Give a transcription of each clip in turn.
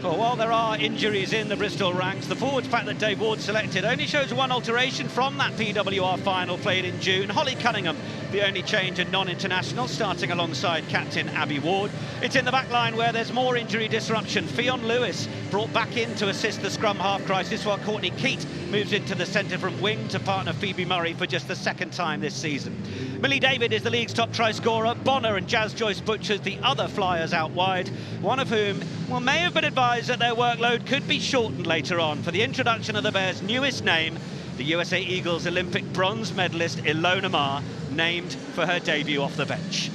Well, while there are injuries in the Bristol ranks, the forwards pack that Dave Ward selected only shows one alteration from that PWR final played in June. Holly Cunningham, the only change, a non-international, starting alongside captain Abby Ward. It's in the back line where there's more injury disruption. Fionn Lewis brought back in to assist the scrum half crisis, while Courtney Keat moves into the centre from wing to partner Phoebe Murray for just the second time this season. Millie David is the league's top try scorer. Bonner and Jazz Joyce Butcher's the other flyers out wide, one of whom, well, may have been advised that their workload could be shortened later on for the introduction of the Bears' newest name, the USA Eagles Olympic bronze medalist Ilona Maher, named for her debut off the bench.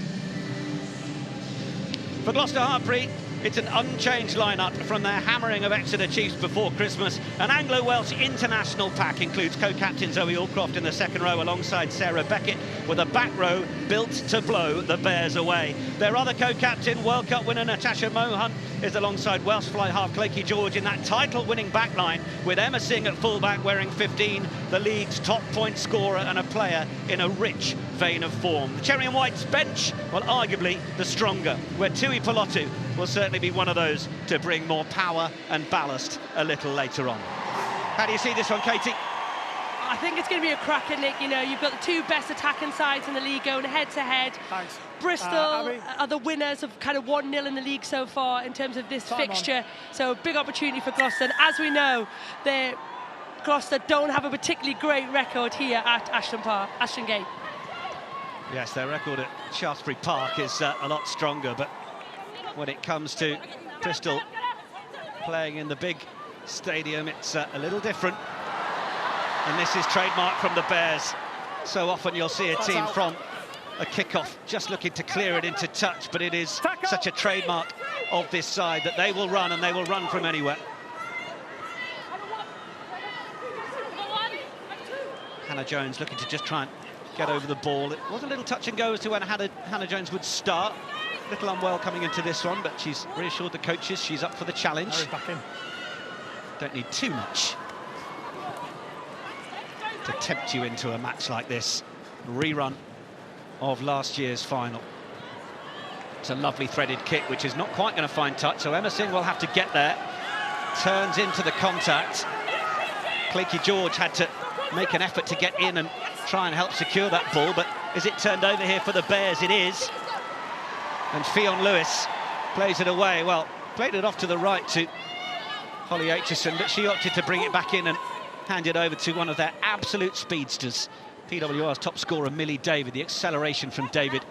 For Gloucester-Hartpury, it's an unchanged lineup from their hammering of Exeter Chiefs before Christmas. An Anglo-Welsh international pack includes co-captain Zoe Allcroft in the second row alongside Sarah Beckett, with a back row built to blow the Bears away. Their other co-captain, World Cup winner Natasha Hunt, is alongside Welsh fly half Claykie George in that title-winning back line, with Emma Singh at full-back wearing 15, the league's top point scorer and a player in a rich vein of form. The Cherry and White's bench, well, arguably the stronger, where Tui Pelotu will certainly be one of those to bring more power and ballast a little later on. How do you see this one, Katie? I think it's going to be a cracker, Nick. You know, you've got the two best attacking sides in the league going head-to-head. Thanks. Bristol are the winners of kind of 1-0 in the league so far in terms of this fixture. So a big opportunity for Gloucester. And as we know, Gloucester don't have a particularly great record here at Ashton Gate. Yes, their record at Shaftesbury Park is a lot stronger, but when it comes to Bristol playing in the big stadium, it's a little different. And this is trademark from the Bears. So often you'll see a team from a kickoff just looking to clear it into touch, but it is such a trademark of this side that they will run, and they will run from anywhere. Hannah Jones looking to just try and get over the ball. It was a little touch and go as to when Hannah Jones would start. A little unwell coming into this one, but she's reassured the coaches she's up for the challenge. Don't need too much to tempt you into a match like this. Rerun of last year's final. It's a lovely threaded kick, which is not quite going to find touch, so Emma Singh will have to get there. Turns into the contact. Claykie George had to make an effort to get in and try and help secure that ball, but is it turned over here for the Bears? It is. And Fionn Lewis plays it away. Well, played it off to the right to Holly Aitchison, but she opted to bring it back in and hand it over to one of their absolute speedsters, PWR's top scorer, Millie David. The acceleration from David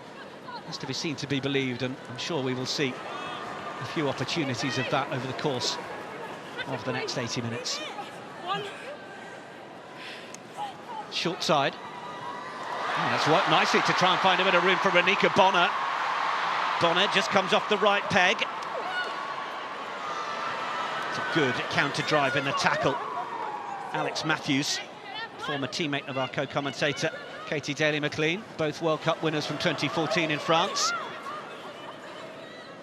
has to be seen to be believed, and I'm sure we will see a few opportunities of that over the course of the next 80 minutes. Short side. That's worked nicely to try and find a bit of room for Renika Bonner. Bonner just comes off the right peg. It's a good counter drive in the tackle. Alex Matthews, former teammate of our co-commentator Katie Daly-McLean, both World Cup winners from 2014 in France.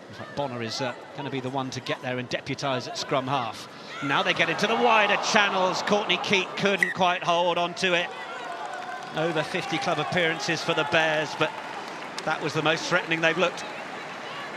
In fact, Bonner is going to be the one to get there and deputise at scrum half. Now they get into the wider channels. Courtney Keat couldn't quite hold on to it. Over 50 club appearances for the Bears, but that was the most threatening they've looked.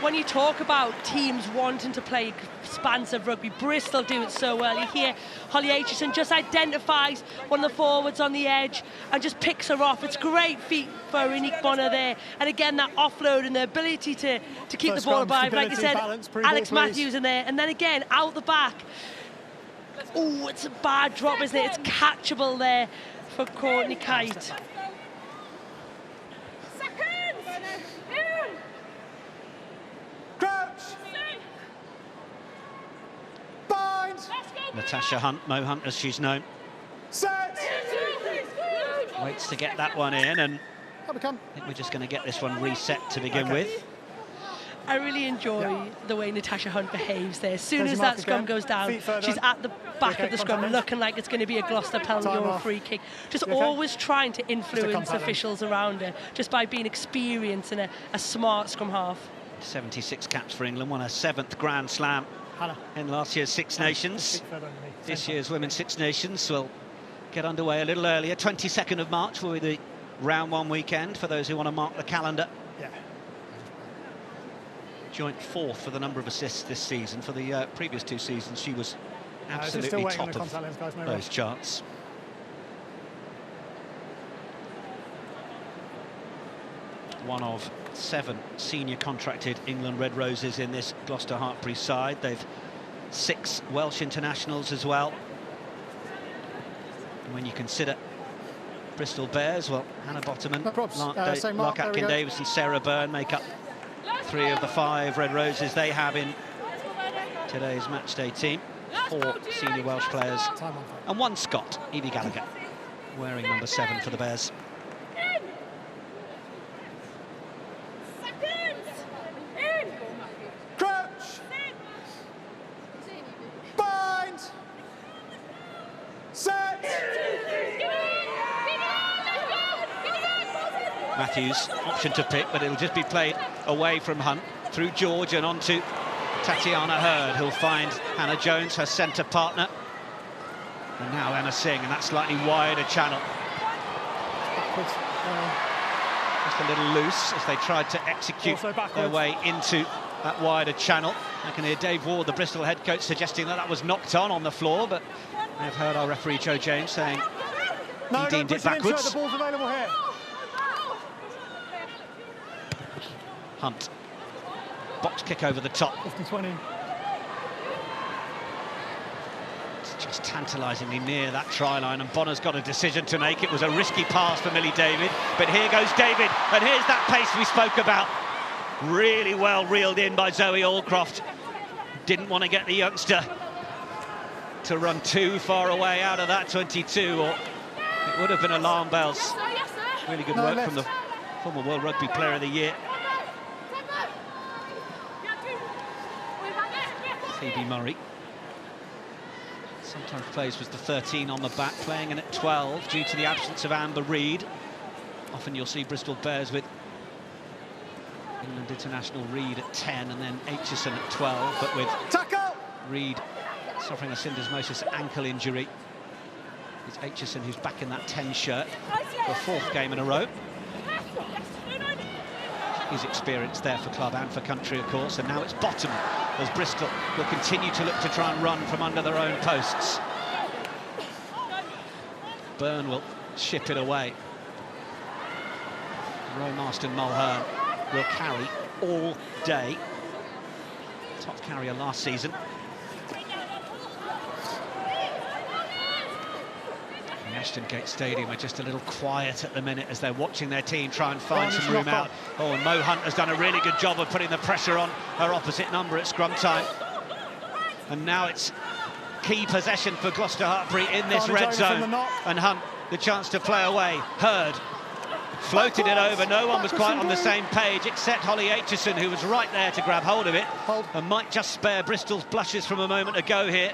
When you talk about teams wanting to play expansive rugby, Bristol do it so well. You hear Holly Aitchison just identifies one of the forwards on the edge and just picks her off. It's great feat for Renika Bonner there. And again, that offload and the ability to keep the ball alive. Like you said, Alex Matthews in there. And then again, out the back. Oh, it's a bad drop, isn't it? It's catchable there for Courtney Keat. Natasha Hunt, Mo Hunt as she's known. Set. Waits to get that one in, and I think we're just going to get this one reset to begin with. I really enjoy the way Natasha Hunt behaves there. As soon as that scrum goes down, she's at the back of the scrum looking like it's going to be a Gloucester penalty or a free kick. Just always trying to influence officials around her, just by being experienced and a smart scrum half. 76 caps for England, won her 7th Grand Slam in last year's Six Nations. This year's Women's Six Nations will get underway a little earlier. 22nd of March will be the round 1 weekend for those who want to mark the calendar. joint 4th for the number of assists this season. For the previous 2 seasons, she was absolutely top of those charts. One of 7 senior contracted England Red Roses in this Gloucester-Hartpury side. They've 6 Welsh internationals as well. And when you consider Bristol Bears, well, Hannah Bottoman, Lark Atkin-Davis and Sarah Byrne make up 3 of the 5 Red Roses they have in today's matchday team. 4 senior Welsh players and 1 Scot, Evie Gallagher, wearing number 7 for the Bears. Matthews, option to pick, but it'll just be played away from Hunt, through George and on to Tatiana Hurd, who'll find Hannah Jones, her centre partner. And now Emma Singh, and that slightly wider channel. Just a little loose as they tried to execute their way into that wider channel. I can hear Dave Ward, the Bristol head coach, suggesting that that was knocked on the floor, but I've heard our referee Joe James saying he deemed it backwards. The ball's available here. Hunt, box kick over the top. 50-20. It's just tantalisingly near that try line, and Bonner's got a decision to make. It was a risky pass for Millie David, but here goes David, and here's that pace we spoke about. Really well reeled in by Zoe Allcroft. Didn't want to get the youngster to run too far away out of that 22, or it would have been alarm bells. Really good work from the former World Rugby Player of the Year, Phoebe Murray. Sometimes plays with the 13 on the back, playing in at 12 due to the absence of Amber Reid. Often you'll see Bristol Bears with England international Reid at 10 and then Aitchison at 12, but with Reid suffering a syndesmosis ankle injury, it's Aitchison who's back in that 10 shirt for a 4th game in a row. His experience there for club and for country, of course, and now it's Bottoman as Bristol will continue to look to try and run from under their own posts. Byrne will ship it away. Roe Marston-Mulhern will carry all day. Top carrier last season. The Ashton Gate Stadium are just a little quiet at the minute as they're watching their team try and find some room out. Oh, and Mo Hunt has done a really good job of putting the pressure on her opposite number at scrum time. And now it's key possession for Gloucester-Hartpury in this red zone. And Hunt, the chance to play away. Hurd floated it over. No one was quite on the same page except Holly Aitchison, who was right there to grab hold of it and might just spare Bristol's blushes from a moment ago here.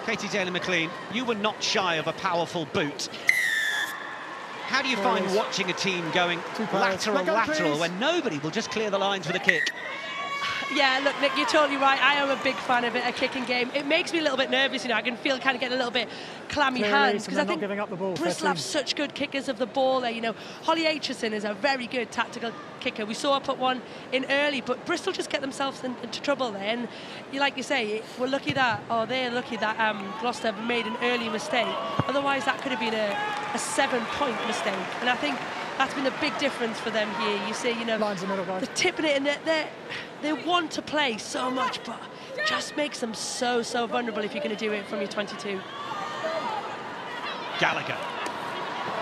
Katie Taylor-McLean, you were not shy of a powerful boot. How do you find watching a team going lateral when nobody will just clear the lines with a kick? Yeah, look, Nick, you're totally right. I am a big fan of it, a kicking game. It makes me a little bit nervous, you know. I can feel kind of getting a little bit clammy hands because I think Bristol have such good kickers of the ball there. You know, Holly Aitchison is a very good tactical kicker. We saw her put one in early, but Bristol just get themselves into trouble there. And like you say, we're lucky that, or they're lucky that Gloucester made an early mistake. Otherwise, that could have been a 7-point mistake. And I think that's been a big difference for them here. You see, you know, they're tipping it, and they want to play so much, but it just makes them so vulnerable if you're going to do it from your 22. Gallagher.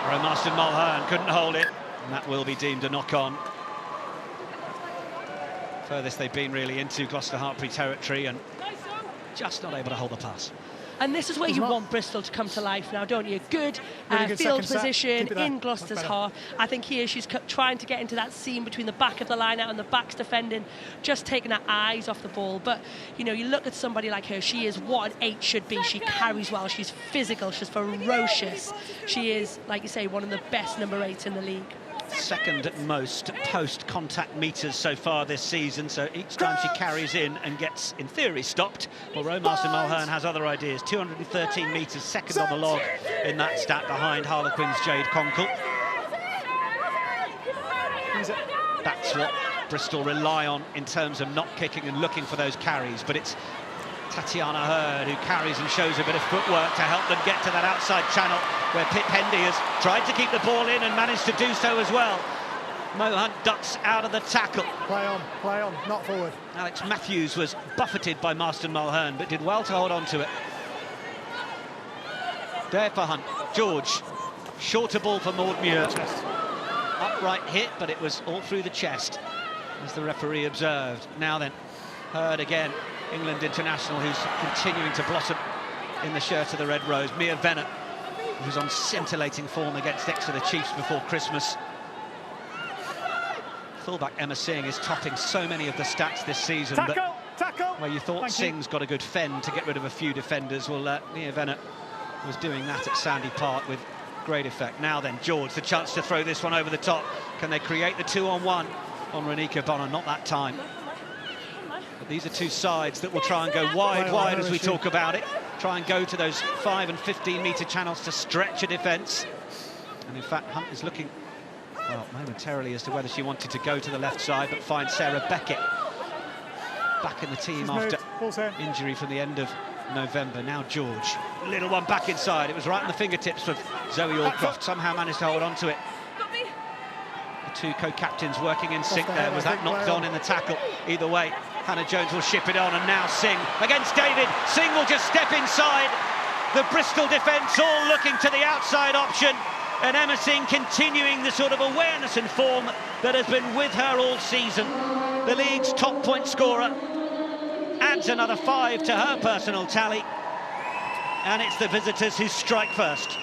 Roe Marston-Mulhern couldn't hold it, and that will be deemed a knock-on. Furthest they've been really into Gloucester-Hartpury territory, and just not able to hold the pass. And this is where you want Bristol to come to life now, don't you? Good field position in Gloucester's half. I think here she's trying to get into that seam between the back of the line out and the back's defending, just taking her eyes off the ball. But, you know, you look at somebody like her, she is what an 8 should be. She carries well, she's physical, she's ferocious. She is, like you say, one of the best number 8s in the league. Second most post-contact metres so far this season, so each time she carries in and gets, in theory, stopped. Well, Roe Marston-Mulhern has other ideas. 213 metres, second on the log in that stat behind Harlequin's Jade Conkle. That's what Bristol rely on in terms of not kicking and looking for those carries, but it's Tatiana Hurd who carries and shows a bit of footwork to help them get to that outside channel where Pip Hendy has tried to keep the ball in and managed to do so as well. Mo Hunt ducks out of the tackle. Play on, not forward. Alex Matthews was buffeted by Marston Mulhern, but did well to hold on to it. There for Hunt. George, shorter ball for Maud Muir. Upright hit, but it was all through the chest, as the referee observed. Now then, Hurd again, England international, who's continuing to blossom in the shirt of the Red Rose. Mia Venner, who's on scintillating form against Exeter Chiefs before Christmas. Fullback Emma Singh is topping so many of the stats this season. Tackle. Where you thought Singh's got a good fend to get rid of a few defenders, well, Mia Venner was doing that at Sandy Park with great effect. Now then, George, the chance to throw this one over the top. Can they create the 2-on-1 on Renika Bonner? Not that time. But these are two sides that will try and go wide as we talk about it. Try and go to those 5 and 15-metre channels to stretch a defence. And in fact, Hunt is looking, well, momentarily as to whether she wanted to go to the left side, but finds Sarah Beckett back in the team after injury from the end of November. Now George, little one back inside. It was right on the fingertips of Zoe Allcroft. Somehow managed to hold on to it. The two co-captains working in sync there. Was that knocked on in the tackle? Either way, Hannah Jones will ship it on, and now Singh against David. Singh will just step inside. The Bristol defence all looking to the outside option, and Emma Singh continuing the sort of awareness and form that has been with her all season. The league's top point scorer adds another 5 to her personal tally, and it's the visitors who strike first.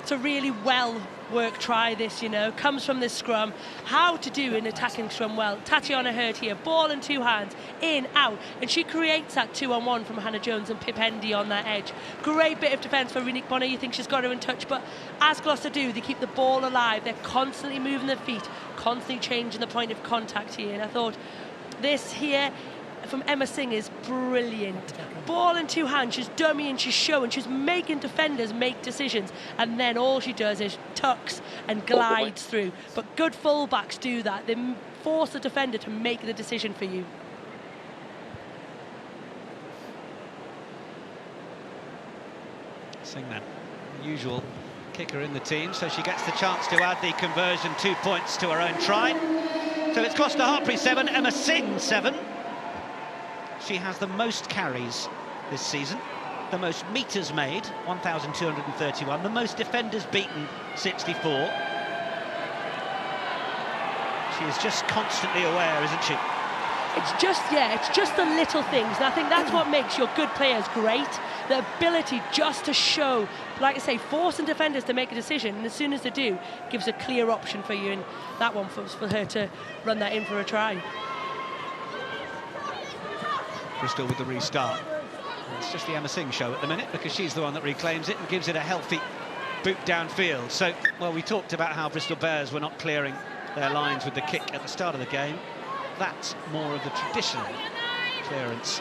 It's a really well-worked try, this, you know, comes from this scrum. How to do an attacking scrum well. Tatiana Hurd here, ball in two hands, in, out, and she creates that 2-on-1 from Hannah Jones and Pip Hendy on that edge. Great bit of defence for Renika Bonner. You think she's got her in touch, but as Gloucester do, they keep the ball alive. They're constantly moving their feet, constantly changing the point of contact here, and I thought this here from Emma Singh is brilliant. Ball in two hands, she's dummying, she's showing, she's making defenders make decisions, and then all she does is tucks and glides through. But good fullbacks do that. They force the defender to make the decision for you. Singh then, usual kicker in the team, so she gets the chance to add the conversion, 2 points to her own try. So it's Gloucester-Hartpury 7, Emma Singh 7. She has the most carries this season, the most metres made, 1,231, the most defenders beaten, 64. She is just constantly aware, isn't she? It's just the little things, and I think that's what makes your good players great. The ability just to show, like I say, forcing defenders to make a decision, and as soon as they do, gives a clear option for you, and that one was for her to run that in for a try. Bristol with the restart. It's just the Emma Singh show at the minute, because she's the one that reclaims it and gives it a healthy boot downfield. So, well, we talked about how Bristol Bears were not clearing their lines with the kick at the start of the game. That's more of the traditional clearance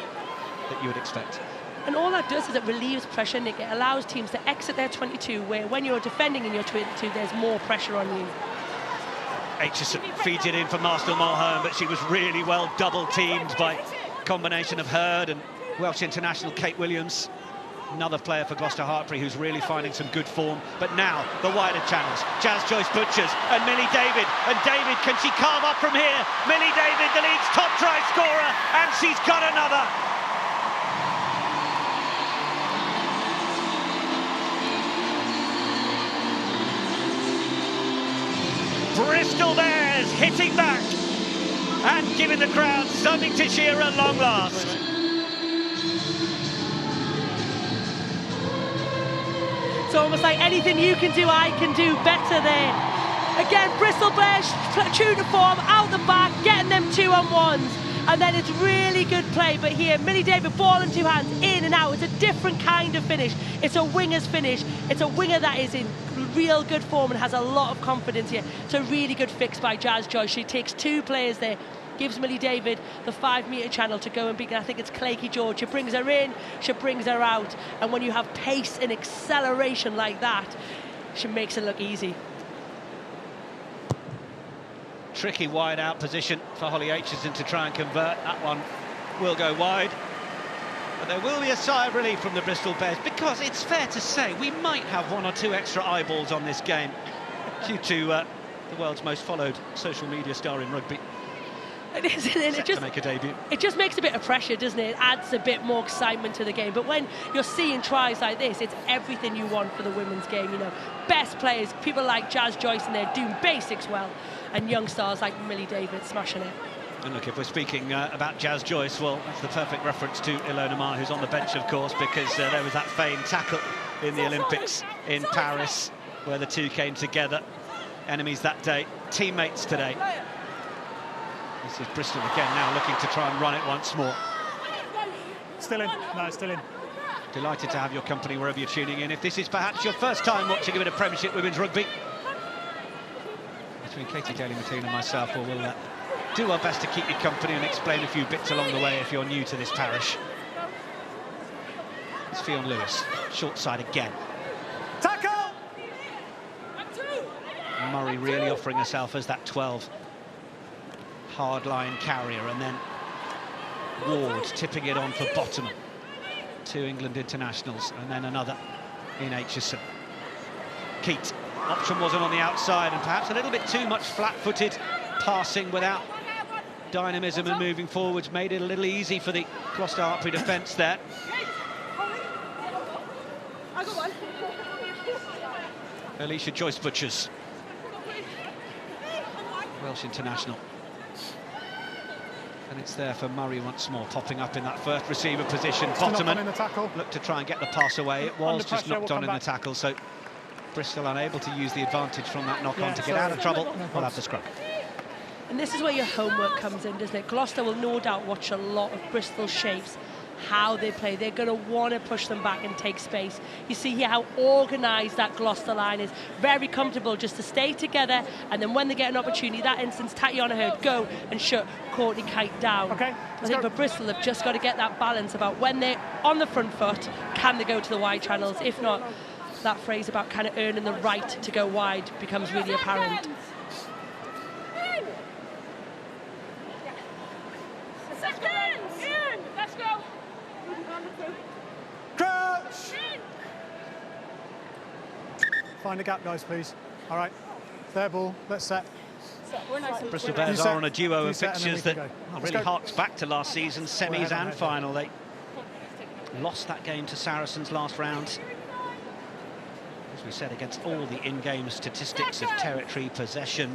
that you would expect. And all that does is it relieves pressure, Nick. It allows teams to exit their 22, where when you're defending in your 22, there's more pressure on you. Aitchison feeds it in for Marston Mulhern, but she was really well double-teamed by combination of Hurd and Welsh international Kate Williams. Another player for Gloucester-Hartpury who's really finding some good form. But now, the wider channels. Jazz Joyce Butchers and Millie David. And David, can she carve up from here? Millie David, the league's top try scorer, and she's got another. Bristol Bears hitting back and giving the crowd something to cheer at long last. It's almost like anything you can do, I can do better there. Again, Bristol Bears true to form, out the back, getting them 2-on-1s. And then it's really good play. But here, Millie David, ball in two hands, in and out. It's a different kind of finish. It's a winger's finish. It's a winger that is in real good form and has a lot of confidence here. It's a really good fix by Jazz Joyce. She takes two players there, gives Millie David the 5-metre channel to go and beat. I think it's Claky George. She brings her in, she brings her out. And when you have pace and acceleration like that, she makes it look easy. Tricky wide out position for Holly Aitchison to try and convert. That one will go wide. But there will be a sigh of relief from the Bristol Bears, because it's fair to say we might have 1 or 2 extra eyeballs on this game due to the world's most followed social media star in rugby. It is, and Set to make a debut. It just makes a bit of pressure, doesn't it? It adds a bit more excitement to the game. But when you're seeing tries like this, it's everything you want for the women's game. You know, best players, people like Jazz Joyce, and they're doing basics well, and young stars like Millie David smashing it. And look, if we're speaking about Jazz Joyce, well, that's the perfect reference to Ilona Maher, who's on the bench, of course, because there was that famed tackle in the Olympics in Paris, where the two came together. Enemies that day, teammates today. This is Bristol again now looking to try and run it once more. Still in. No, still in. Delighted to have your company wherever you're tuning in. If this is perhaps your first time watching a bit of Premiership women's rugby, between Katie Daly-Matteen and myself, we'll do our best to keep you company and explain a few bits along the way if you're new to this parish. It's Fionn Lewis, short side again. Tackle! Murray really offering herself as that 12 hard-line carrier, and then Ward tipping it on for Bottoman. 2 England internationals, and then another in Aitchison. Keat, option wasn't on the outside, and perhaps a little bit too much flat-footed passing without dynamism and moving forwards made it a little easy for the Gloucester-Hartpury defence there. Alicia Joyce-Butchers, Welsh international. And it's there for Murray once more, popping up in that first receiver position. Bottoman looked to try and get the pass away. It was just knocked on in the tackle, so Bristol unable to use the advantage from that knock-on to get out of trouble. We'll have the scrum. And this is where your homework comes in, doesn't it? Gloucester will no doubt watch a lot of Bristol shapes, how they play. They're going to want to push them back and take space. You see here how organised that Gloucester line is. Very comfortable just to stay together, and then when they get an opportunity, that instance, Tatiana Hurd, go and shut Courtney Kite down. Okay, I think for Bristol, they've just got to get that balance about when they're on the front foot, can they go to the wide channels? If not, that phrase about kind of earning the right to go wide becomes really apparent. Find a gap, guys, please. All right. Fair ball. Let's set. Bristol Bears are on a duo of fixtures that really harks back to last season's semis and final. They lost that game to Saracens last round. As we said, against all the in-game statistics of territory, possession,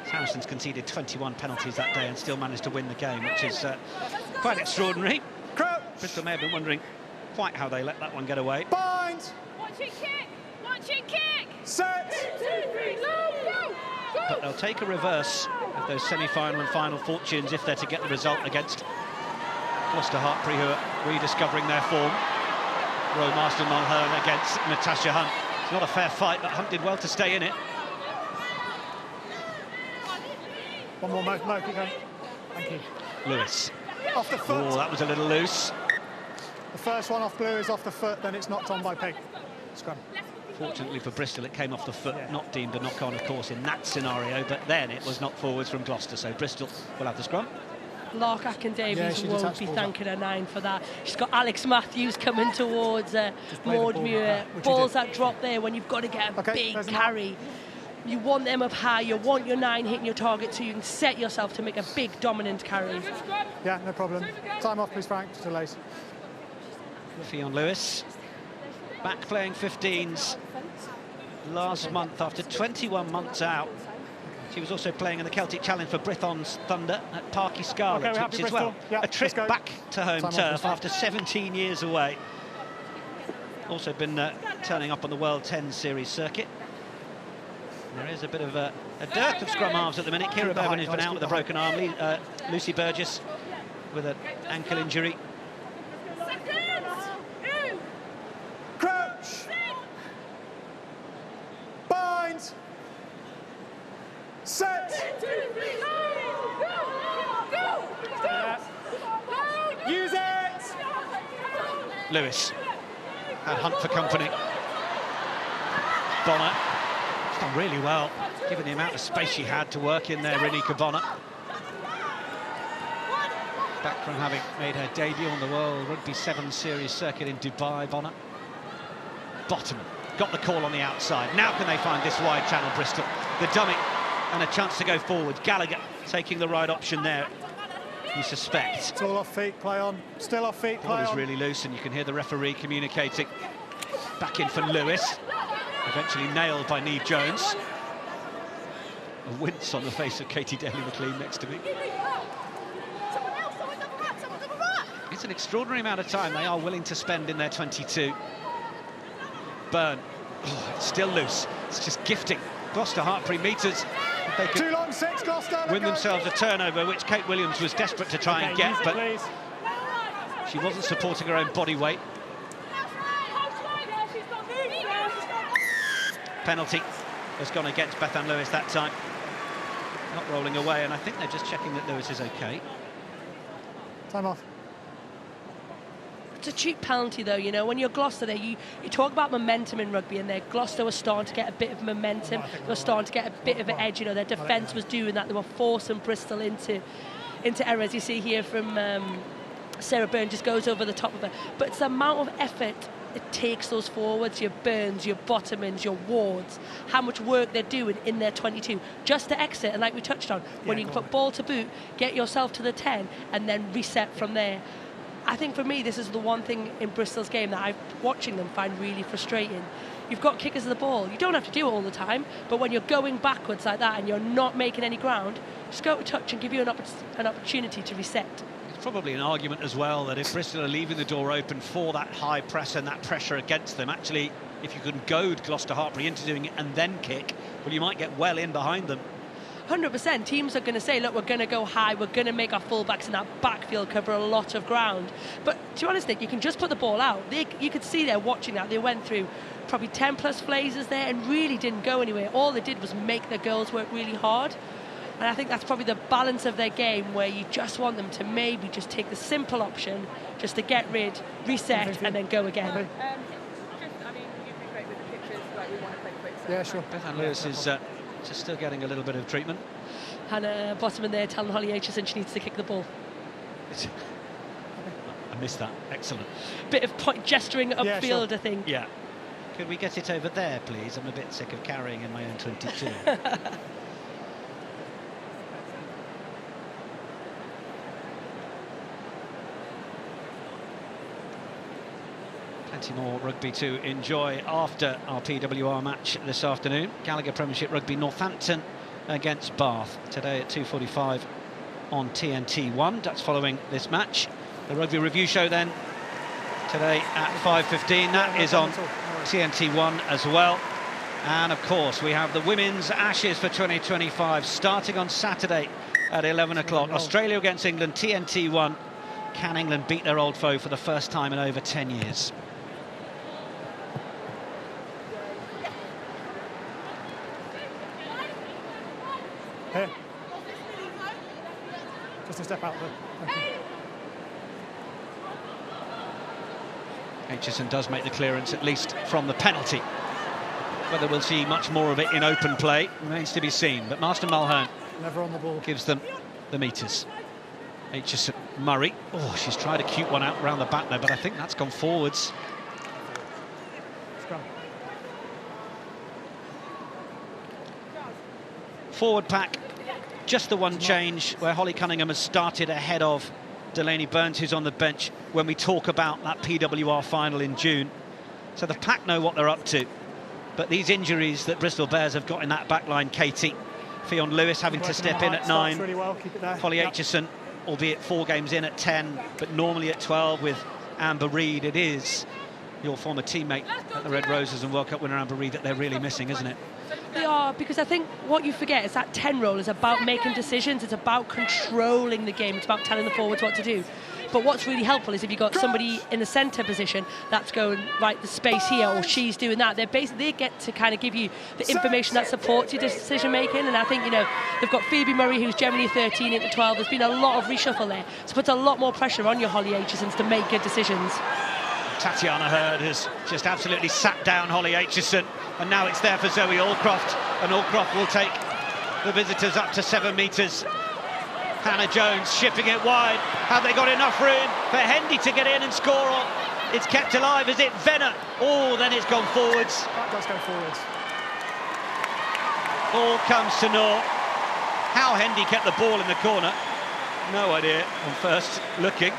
Saracens conceded 21 penalties that day and still managed to win the game, which is quite extraordinary. Bristol may have been wondering quite how they let that one get away. Bind! Watch it kick! Watch it kick! Set! 2, 2, 3, go! But they'll take a reverse of those semi-final and final fortunes if they're to get the result against Gloucester-Hartpury, who are rediscovering their form. Royal Marston Mulhern against Natasha Hunt. It's not a fair fight, but Hunt did well to stay in it. One more, Mo, keep going. Thank you. Lewis. Off the foot. Oh, that was a little loose. The first one off Blue is off the foot, then it's knocked on by Pig. Scrum. Fortunately for Bristol, it came off the foot, not deemed a knock-on, of course, in that scenario, but then it was knocked forwards from Gloucester, so Bristol will have the scrum. Lark Akin-Davies won't be thanking her 9 for that. She's got Alex Matthews coming towards Maud Muir. Balls that drop there when you've got to get a big carry. You want them up high, you want your 9 hitting your target so you can set yourself to make a big dominant carry. Yeah, no problem. Time off, please, Frank. Delays. Fionn Lewis back playing 15s last month after 21 months out. She was also playing in the Celtic Challenge for Brython's Thunder at Parky Scarlets, which is, well, a trip back to home turf after 17 years away. Also been turning up on the World 10 Series circuit. There is a bit of a dearth of scrum halves at the minute. Kira Bowen has been out with a broken arm. Lucy Burgess with an ankle injury. Crouch! Bind! Set! 2, 3, go! Use it! Lewis had Hunt for company. Bonner Done really well, given the amount of space she had to work in there, Renika Bonner. Back from having made her debut on the World Rugby 7 Series circuit in Dubai, Bonner. Bottom, got the call on the outside. Now can they find this wide channel, Bristol? The dummy and a chance to go forward. Gallagher taking the right option there, you suspect. It's all off feet, play on. Still off feet, play on. Ball is really loose, and you can hear the referee communicating. Back in for Lewis. Eventually nailed by Neve Jones. A wince on the face of Katie Daly-McLean next to me. It's an extraordinary amount of time they are willing to spend in their 22. Byrne, oh, it's still loose. It's just gifting Gloucester-Hartpury meters. They could too long, 6, Gloucester. win themselves a turnover, which Kate Williams was desperate to try and get, but she wasn't supporting her own body weight. Penalty has gone against Bethan Lewis that time. Not rolling away, and I think they're just checking that Lewis is okay. Time off. It's a cheap penalty, though, you know. When you're Gloucester there, you talk about momentum in rugby, and Gloucester was starting to get a bit of momentum. They were starting to get a bit of an edge, you know. Their defence was doing that. They were forcing Bristol into errors. You see here from Sarah Byrne, just goes over the top of her. But it's the amount of effort it takes those forwards, your Burns, your Bottomans, your Wards, how much work they're doing in their 22 just to exit. And like we touched on, when you can put ball to boot, get yourself to the 10 and then reset from there. I think for me, this is the one thing in Bristol's game that I'm watching them find really frustrating. You've got kickers of the ball. You don't have to do it all the time, but when you're going backwards like that and you're not making any ground, just go to touch and give you an opportunity to reset. It's probably an argument as well that if Bristol are leaving the door open for that high press and that pressure against them, actually, if you can goad Gloucester-Hartpury into doing it and then kick, well, you might get well in behind them. 100%. Teams are going to say, look, we're going to go high, we're going to make our fullbacks in that backfield cover a lot of ground. But to be honest, Nick, you can just put the ball out. You could see they're watching that. They went through probably 10 plus phases there and really didn't go anywhere. All they did was make their girls work really hard. And I think that's probably the balance of their game, where you just want them to maybe just take the simple option, just to get rid, reset, and then go again. I mean, you'd be great with the pictures, like we want to play quick. So Yeah, sure. Bethan Lewis is just still getting a little bit of treatment. Hannah Bottomman there telling Holly Aitchison she needs to kick the ball. I missed that. Excellent. Bit of point gesturing upfield, sure. I think. Yeah. Could we get it over there, please? I'm a bit sick of carrying in my own 22. Plenty more rugby to enjoy after our PWR match this afternoon. Gallagher Premiership Rugby, Northampton against Bath today at 2:45 on TNT1. That's following this match. The Rugby Review Show then today at 5:15. That is on TNT1 as well. And of course we have the Women's Ashes for 2025 starting on Saturday at 11 o'clock. Australia against England, TNT1. Can England beat their old foe for the first time in over 10 years? Here. Just a step out there. Aitchison does make the clearance, at least from the penalty. Whether we'll see much more of it in open play remains to be seen. But Marston Mulhern Never on the ball. gives them the meters. Aitchison, Murray. Oh, she's tried a cute one out around the back there, but I think that's gone forwards. Scrum. Forward pack, just the one change where Holly Cunningham has started ahead of Delaney Burns, who's on the bench, when we talk about that PWR final in June. So the pack know what they're up to. But these injuries that Bristol Bears have got in that back line, Katie, Fionn Lewis having to step in at 9, really well. Keep it there. Holly Aitchison, albeit 4 games in at 10, but normally at 12 with Amber Reid. It is your former teammate at the Red Roses and World Cup winner Amber Reid that they're really missing, isn't it? They are, because I think what you forget is that 10 role is about making decisions, it's about controlling the game, it's about telling the forwards what to do. But what's really helpful is if you've got somebody in the centre position that's going, right, the space here, or she's doing that, they get to kind of give you the information that supports your decision making. And I think, you know, they've got Phoebe Murray, who's generally 13 into 12. There's been a lot of reshuffle there, so it puts a lot more pressure on your Holly Aitchisons to make good decisions. Tatiana Hurd has just absolutely sat down Holly Aitchison, and now it's there for Zoe Allcroft. And Allcroft will take the visitors up to 7 metres. Hannah Jones shipping it wide. Have they got enough room for Hendy to get in and score on? It's kept alive, is it? Venner. Oh, then it's gone forwards. That does go forwards. All comes to naught. How Hendy kept the ball in the corner, no idea on first looking.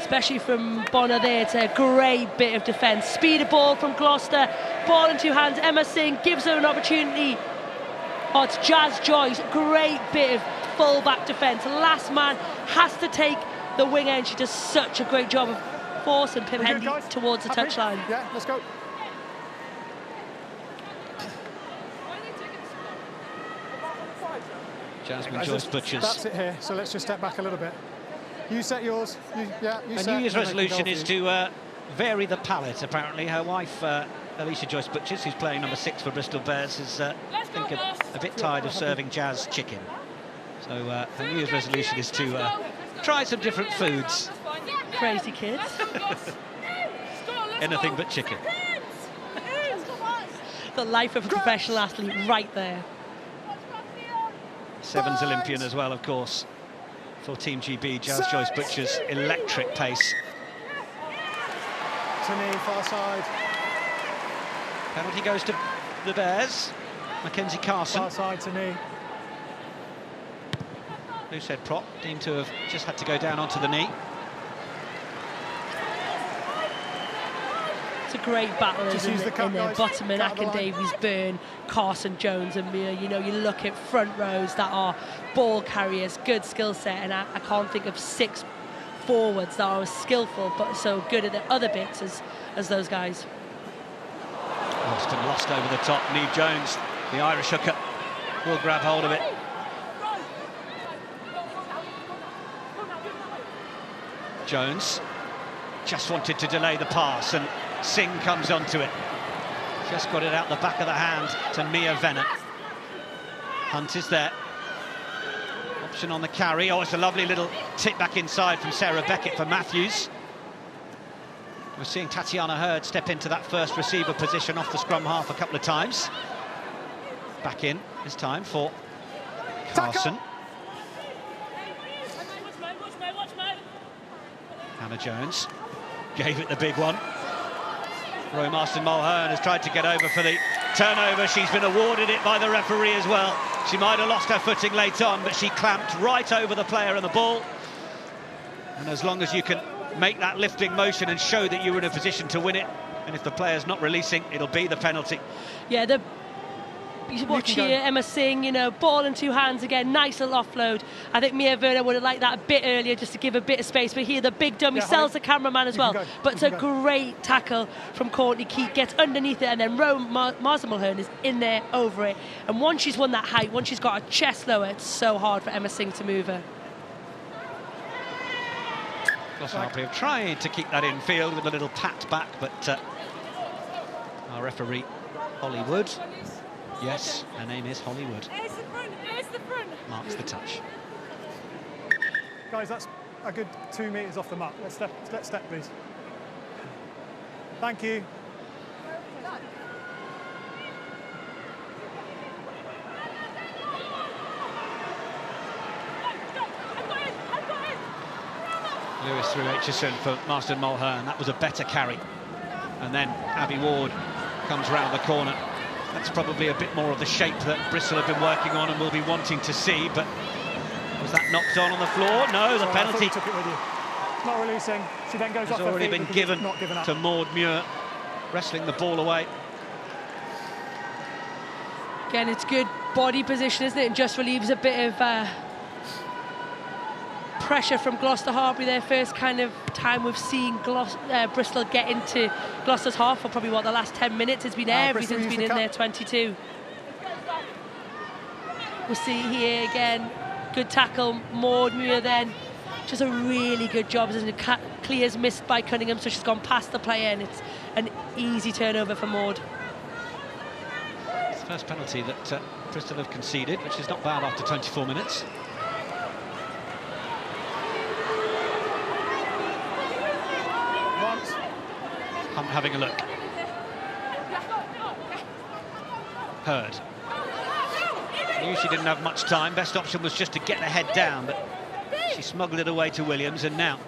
Especially from Bonner there, it's a great bit of defence. Speed of ball from Gloucester, ball in 2 hands. Emma Singh gives her an opportunity. Oh, it's Jazz Joyce, great bit of full-back defence. Last man has to take the wing end. She does such a great job of forcing Pip Hendy towards the touchline. Yeah, let's go. Jasmine Joyce Butchers. That's it here, so let's just step back a little bit. You set yours. You set. New Year's resolution is to vary the palette, apparently. Her wife, Alicia Joyce Butchers, who's playing number 6 for Bristol Bears, is I think a bit tired of serving Jazz chicken. So her New Year's resolution is to try some different foods. Crazy kids. Anything but chicken. The life of a professional athlete right there. Sevens Olympian as well, of course, for Team GB. Jazz Joyce Butchers, electric pace. To me, far side. Penalty goes to the Bears. Mackenzie Carson. Far side to me. Loose head prop, deemed to have just had to go down onto the knee. It's a great battle in the bottom, and Akin Davies, Byrne, Carson, Jones and Maher. You know, you look at front rows that are ball carriers, good skill set, and I can't think of 6 forwards that are as skillful but so good at the other bits as those guys. Austin lost over the top. Neve Jones, the Irish hooker, will grab hold of it. Jones just wanted to delay the pass, and Singh comes onto it. Just got it out the back of the hand to Mia Venner. Hunt is there. Option on the carry. Oh, it's a lovely little tip back inside from Sarah Beckett for Matthews. We're seeing Tatiana Hurd step into that first receiver position off the scrum half a couple of times. Back in this time for Carson. Hannah Jones gave it the big one. Roy Marston-Mulhern has tried to get over for the turnover. She's been awarded it by the referee as well. She might have lost her footing late on, but she clamped right over the player and the ball. And as long as you can make that lifting motion and show that you're in a position to win it, and if the player's not releasing, it'll be the penalty. Yeah, you watch here, Emma Singh, you know, ball in 2 hands again, nice little offload. I think Mia Werner would have liked that a bit earlier just to give a bit of space, but here the big dummy sells the cameraman as well. But it's a great tackle from Courtney Keat, gets underneath it, and then Marston-Mulhern is in there over it. And once she's won that height, once she's got her chest lower, it's so hard for Emma Singh to move her. Gloucester-Hartpury have tried to keep that in field with a little pat back, but our referee, Hollywood, yes, her name is Hollywood, marks the touch. Guys, that's a good 2 metres off the mark. Let's step, please. Thank you. Lewis through Aitchison for Marston-Mulhern. That was a better carry. And then Abby Ward comes round the corner. That's probably a bit more of the shape that Bristol have been working on and will be wanting to see, but was that knocked on the floor? No, the penalty. Took it with you. It's not releasing. She then goes off her feet. It's already been given to Maud Muir, wrestling the ball away. Again, it's good body position, isn't it? And just relieves a bit of pressure from Gloucester-Hartpury. Their first kind of time we've seen Bristol get into Gloucester's half for probably, what, the last 10 minutes. It's been everything's been in there, 22. We'll see here again, good tackle, Maud Muir then. Just a really good job. Clear's missed by Cunningham, so she's gone past the player, and it's an easy turnover for Maud. It's the first penalty that Bristol have conceded, which is not bad after 24 minutes. Once. Hunt having a look. Hurd. Knew she didn't have much time. Best option was just to get the head down, but she smuggled it away to Williams, and now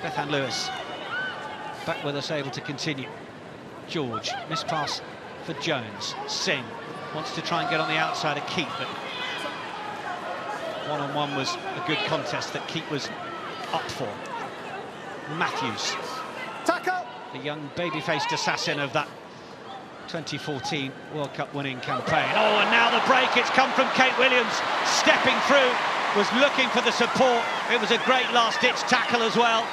Bethan Lewis back with us, able to continue. George, miss pass for Jones. Singh wants to try and get on the outside of Keat, but one-on-one was a good contest that Keat was up for. Matthews, tackle, the young baby-faced assassin of that 2014 World Cup winning campaign. Oh, and now the break, it's come from Kate Williams, stepping through, was looking for the support. It was a great last-ditch tackle as well.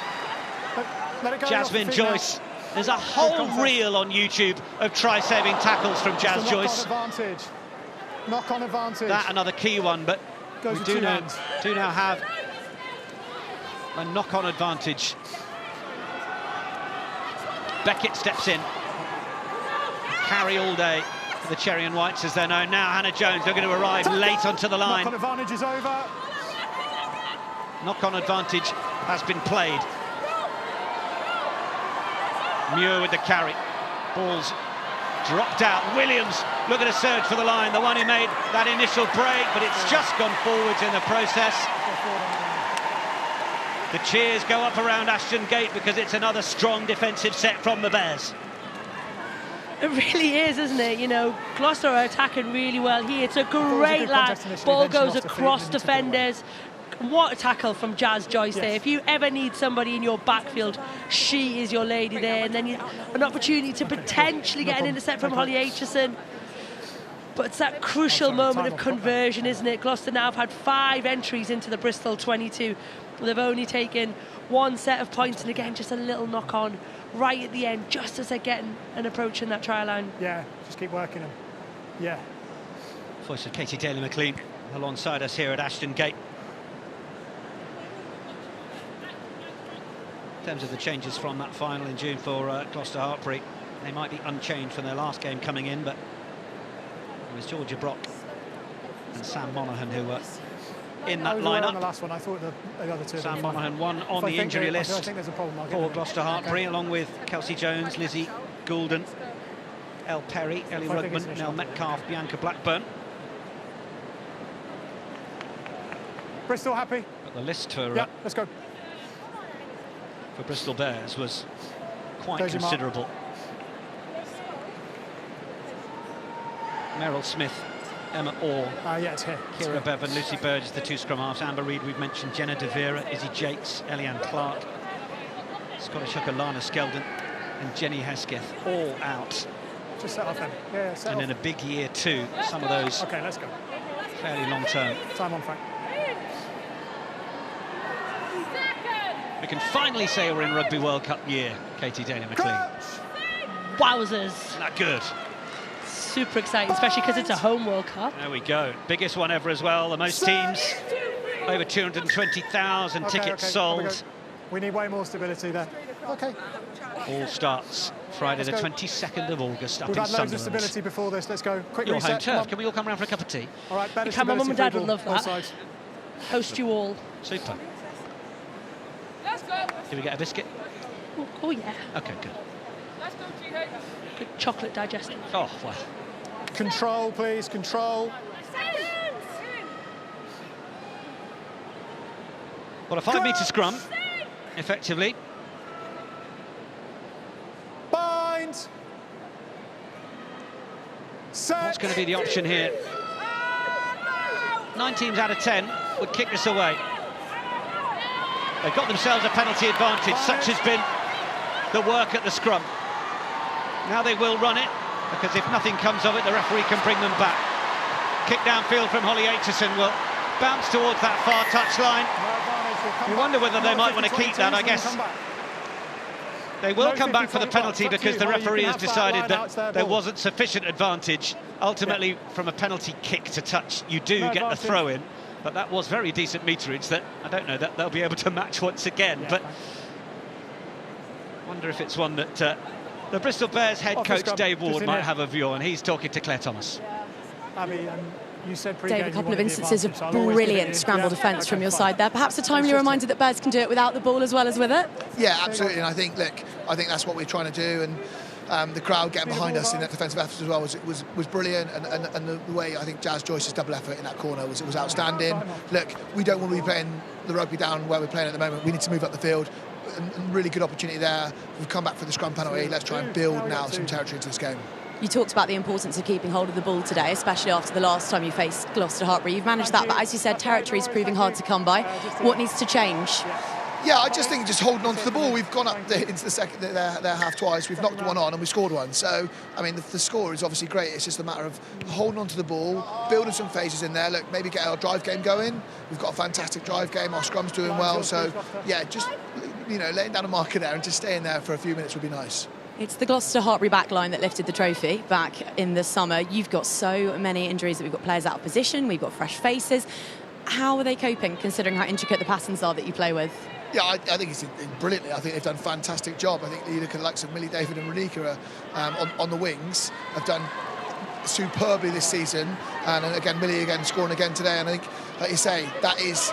Let it go. Jasmine Joyce, there's a whole reel on YouTube of try-saving tackles from Jazz Joyce. Knock-on advantage. That another key one, but we do now have a knock-on advantage. Beckett steps in. Carry all day for the Cherry and Whites, as they're known. Now Hannah Jones, they're going to arrive late onto the line. Knock-on advantage is over. Knock-on advantage has been played. Muir with the carry. Ball's dropped out. Williams looking to surge for the line, the one who made that initial break, but it's just gone forwards in the process. The cheers go up around Ashton Gate because it's another strong defensive set from the Bears. It really is, isn't it? You know, Gloucester are attacking really well here. It's a great lad. Ball goes across defenders. What a tackle from Jazz Joyce there. If you ever need somebody in your backfield, she is your lady there. And then you have an opportunity to potentially get an intercept from Holly Aitchison. But it's that crucial moment of conversion, isn't it? Gloucester now have had 5 entries into the Bristol 22. They've only taken 1 set of points, and again, just a little knock-on right at the end, just as they're getting and approaching that try line. Yeah, just keep working them. Yeah. Voice of Katie Daly-McLean alongside us here at Ashton Gate. In terms of the changes from that final in June for Gloucester-Hartpury, they might be unchanged from their last game coming in, but it was Georgia Brock and Sam Monaghan who were in that lineup. The last one, I thought the other two. Sam Monaghan one on the injury list I think there's a problem. for Gloucester-Hartpury, along with Kelsey Jones, Lizzie Goulden, Elle Perry, Ellie Rugman, Nell Metcalf, Bianca Blackburn. Bristol happy? But the list for let's go. For Bristol Bears was quite considerable. Meryl Smith, Emma Orr, it's here. Kira Bevan, Lucy Burgess, the 2 scrum halves, Amber Reid, we've mentioned, Jenna De Vera, Izzy Jakes, Eliane Clark, Scottish hooker Lana Skeldon and Jenny Hesketh, all out. Just set off then. Yeah, set and off. in a big year too, some of those okay, let's go. Fairly long term. Time on, Frank. We can finally say we're in Rugby World Cup year, Katie Daly-McLean. Wowzers. Isn't that good? Super exciting, especially because it's a home World Cup. There we go. Biggest one ever as well. The most teams, over 220,000 tickets sold. We need way more stability there. Okay. All starts Friday the 22nd of August up in Sunderland. We've had loads of stability before this. Let's go. Quick Your reset. home turf. Can we all come around for a cup of tea? All right, better my mum and dad would love that. Sides. Host you all. Super. Let's go. Did we get a biscuit? Oh yeah. Okay, good. Let's go, G-H. Good chocolate digestive. Oh, well. Control, please. Control. Well, a 5-metre scrum, effectively. Bind. Set. What's going to be the option here? 9 teams out of 10 would kick this away. They've got themselves a penalty advantage. Such has been the work at the scrum. Now they will run it, because if nothing comes of it, the referee can bring them back. Kick downfield from Holly Aitchison will bounce towards that far touchline. You wonder whether they might want to keep that. I guess they will come back for the penalty because the referee has decided that there wasn't sufficient advantage. Ultimately, from a penalty kick to touch, you do get the throw in. But that was very decent meterage that, I don't know, that they'll be able to match once again. But I wonder if it's one that the Bristol Bears head coach Dave Ward might have a view on. He's talking to Claire Thomas. Abby, you said Dave, a couple of instances of brilliant scramble defence from your side there. Perhaps a timely reminder that Bears can do it without the ball as well as with it. Yeah, absolutely. And I think, look, I think that's what we're trying to do. And the crowd getting behind us in that defensive effort as well was brilliant, and the way I think Jazz Joyce's double effort in that corner was outstanding. Look, we don't want to be playing the rugby down where we're playing at the moment. We need to move up the field, and really good opportunity there. We've come back for the scrum penalty. Let's try and build now some territory into this game. You talked about the importance of keeping hold of the ball today, especially after the last time you faced Gloucester-Hartpury. You've managed that, but as you said, territory is proving hard to come by. What needs to change? Yeah, I just think just holding on to the ball. We've gone up into the second their half twice. We've knocked one on and we scored one. So, I mean, the score is obviously great. It's just a matter of holding on to the ball, building some phases in there. Look, maybe get our drive game going. We've got a fantastic drive game. Our scrum's doing well. So, yeah, just, you know, laying down a marker there and just staying there for a few minutes would be nice. It's the Gloucester-Hartpury backline that lifted the trophy back in the summer. You've got so many injuries that we've got players out of position, we've got fresh faces. How are they coping, considering how intricate the patterns are that you play with? Yeah, I think it's brilliantly. I think they've done a fantastic job. I think you look at the likes of Millie David and Renika on the wings have done superbly this season. And again, Millie again scoring again today. And I think, like you say, that is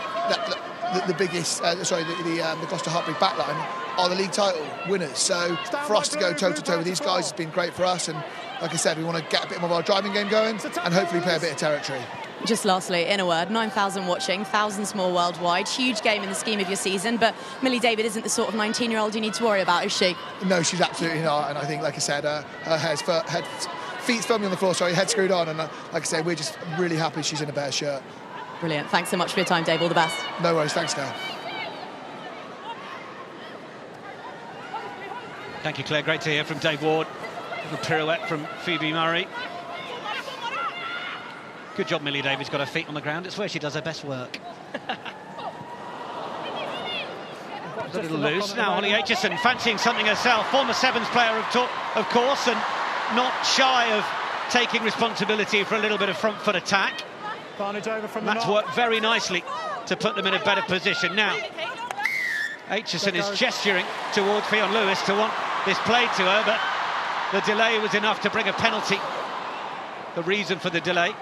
the biggest. The Gloucester-Hartpury backline are the league title winners. So for us to go toe-to-toe with these guys has been great for us. And like I said, we want to get a bit more of our driving game going and hopefully play a bit of territory. Just lastly, in a word, 9,000 watching, thousands more worldwide. Huge game in the scheme of your season, but Millie David isn't the sort of 19-year-old you need to worry about, is she? No, she's absolutely not. And I think, like I said, her feet's firmly on the floor, head screwed on. And like I said, we're just really happy she's in a Bears shirt. Brilliant. Thanks so much for your time, Dave. All the best. No worries. Thanks, Gail. Thank you, Claire. Great to hear from Dave Ward. Little pirouette from Phoebe Murray. Good job, Millie David's got her feet on the ground. It's where she does her best work. A little loose. Now Holly Aitchison fancying something herself. Former Sevens player, of course, and not shy of taking responsibility for a little bit of front foot attack. That's worked very nicely to put them in a better position. Now, Aitchison is gesturing towards Fionn Lewis to want this played to her, but the delay was enough to bring a penalty. The reason for the delay.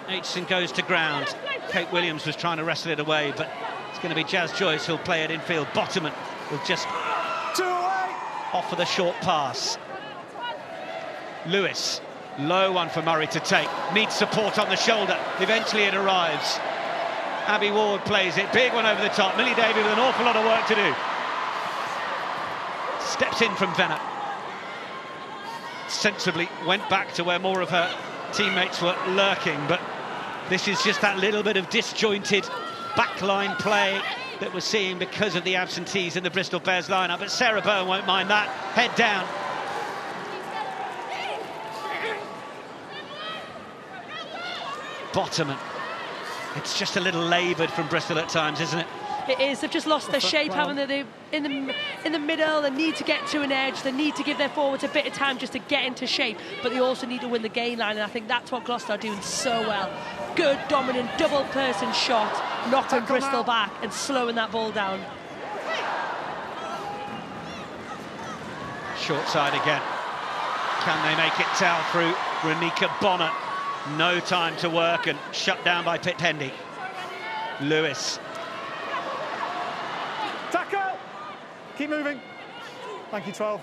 Aitchison goes to ground. Kate Williams was trying to wrestle it away, but it's going to be Jazz Joyce who'll play it infield. Bottoman will just offer the short pass. Lewis, low one for Murray to take. Needs support on the shoulder. Eventually it arrives. Abby Ward plays it. Big one over the top. Millie David with an awful lot of work to do. Steps in from Venner. Sensibly went back to where more of her teammates were lurking, but this is just that little bit of disjointed backline play that we're seeing because of the absentees in the Bristol Bears lineup. But Sarah Bowen won't mind that. Head down. Bottoman. It's just a little laboured from Bristol at times, isn't it? It is. They've just lost their shape, haven't they? In the middle, they need to get to an edge. They need to give their forwards a bit of time just to get into shape, but they also need to win the gain line, and I think that's what Gloucester are doing so well. Good, dominant, double-person shot, knocking Bristol back and slowing that ball down. Short side again. Can they make it towel through Renika Bonner? No time to work and shut down by Pit Pendy. Lewis. Tackle! Keep moving. Thank you, 12.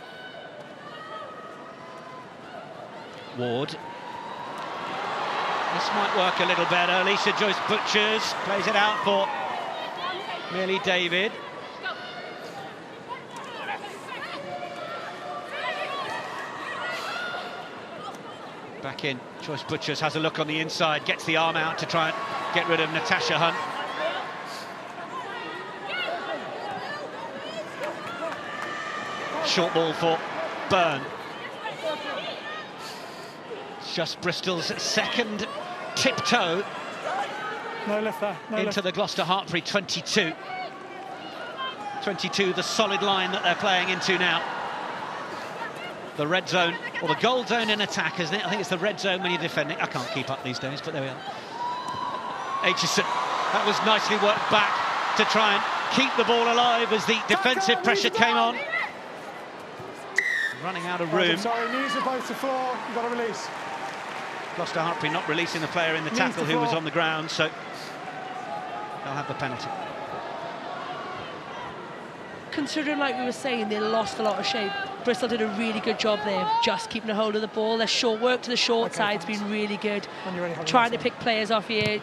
Ward. This might work a little better. Alicia Joyce Butchers plays it out for Millie David. Back in. Joyce Butchers has a look on the inside, gets the arm out to try and get rid of Natasha Hunt. Short ball for Byrne. It's just Bristol's second tiptoe into the Gloucester-Hartpury 22. 22, the solid line that they're playing into now. The red zone, or the gold zone in attack, isn't it? I think it's the red zone when you're defending. I can't keep up these days, but there we are. Aitchison, that was nicely worked back to try and keep the ball alive as the defensive pressure came on. Running out of room. Sorry, knees are both to floor, you've got to release. Gloucester-Hartpury not releasing the player in the tackle who was on the ground, so they'll have the penalty. considering, like we were saying, they lost a lot of shape. Bristol did a really good job there of just keeping a hold of the ball. Their short work to the short side's been really good. Trying to pick players off here.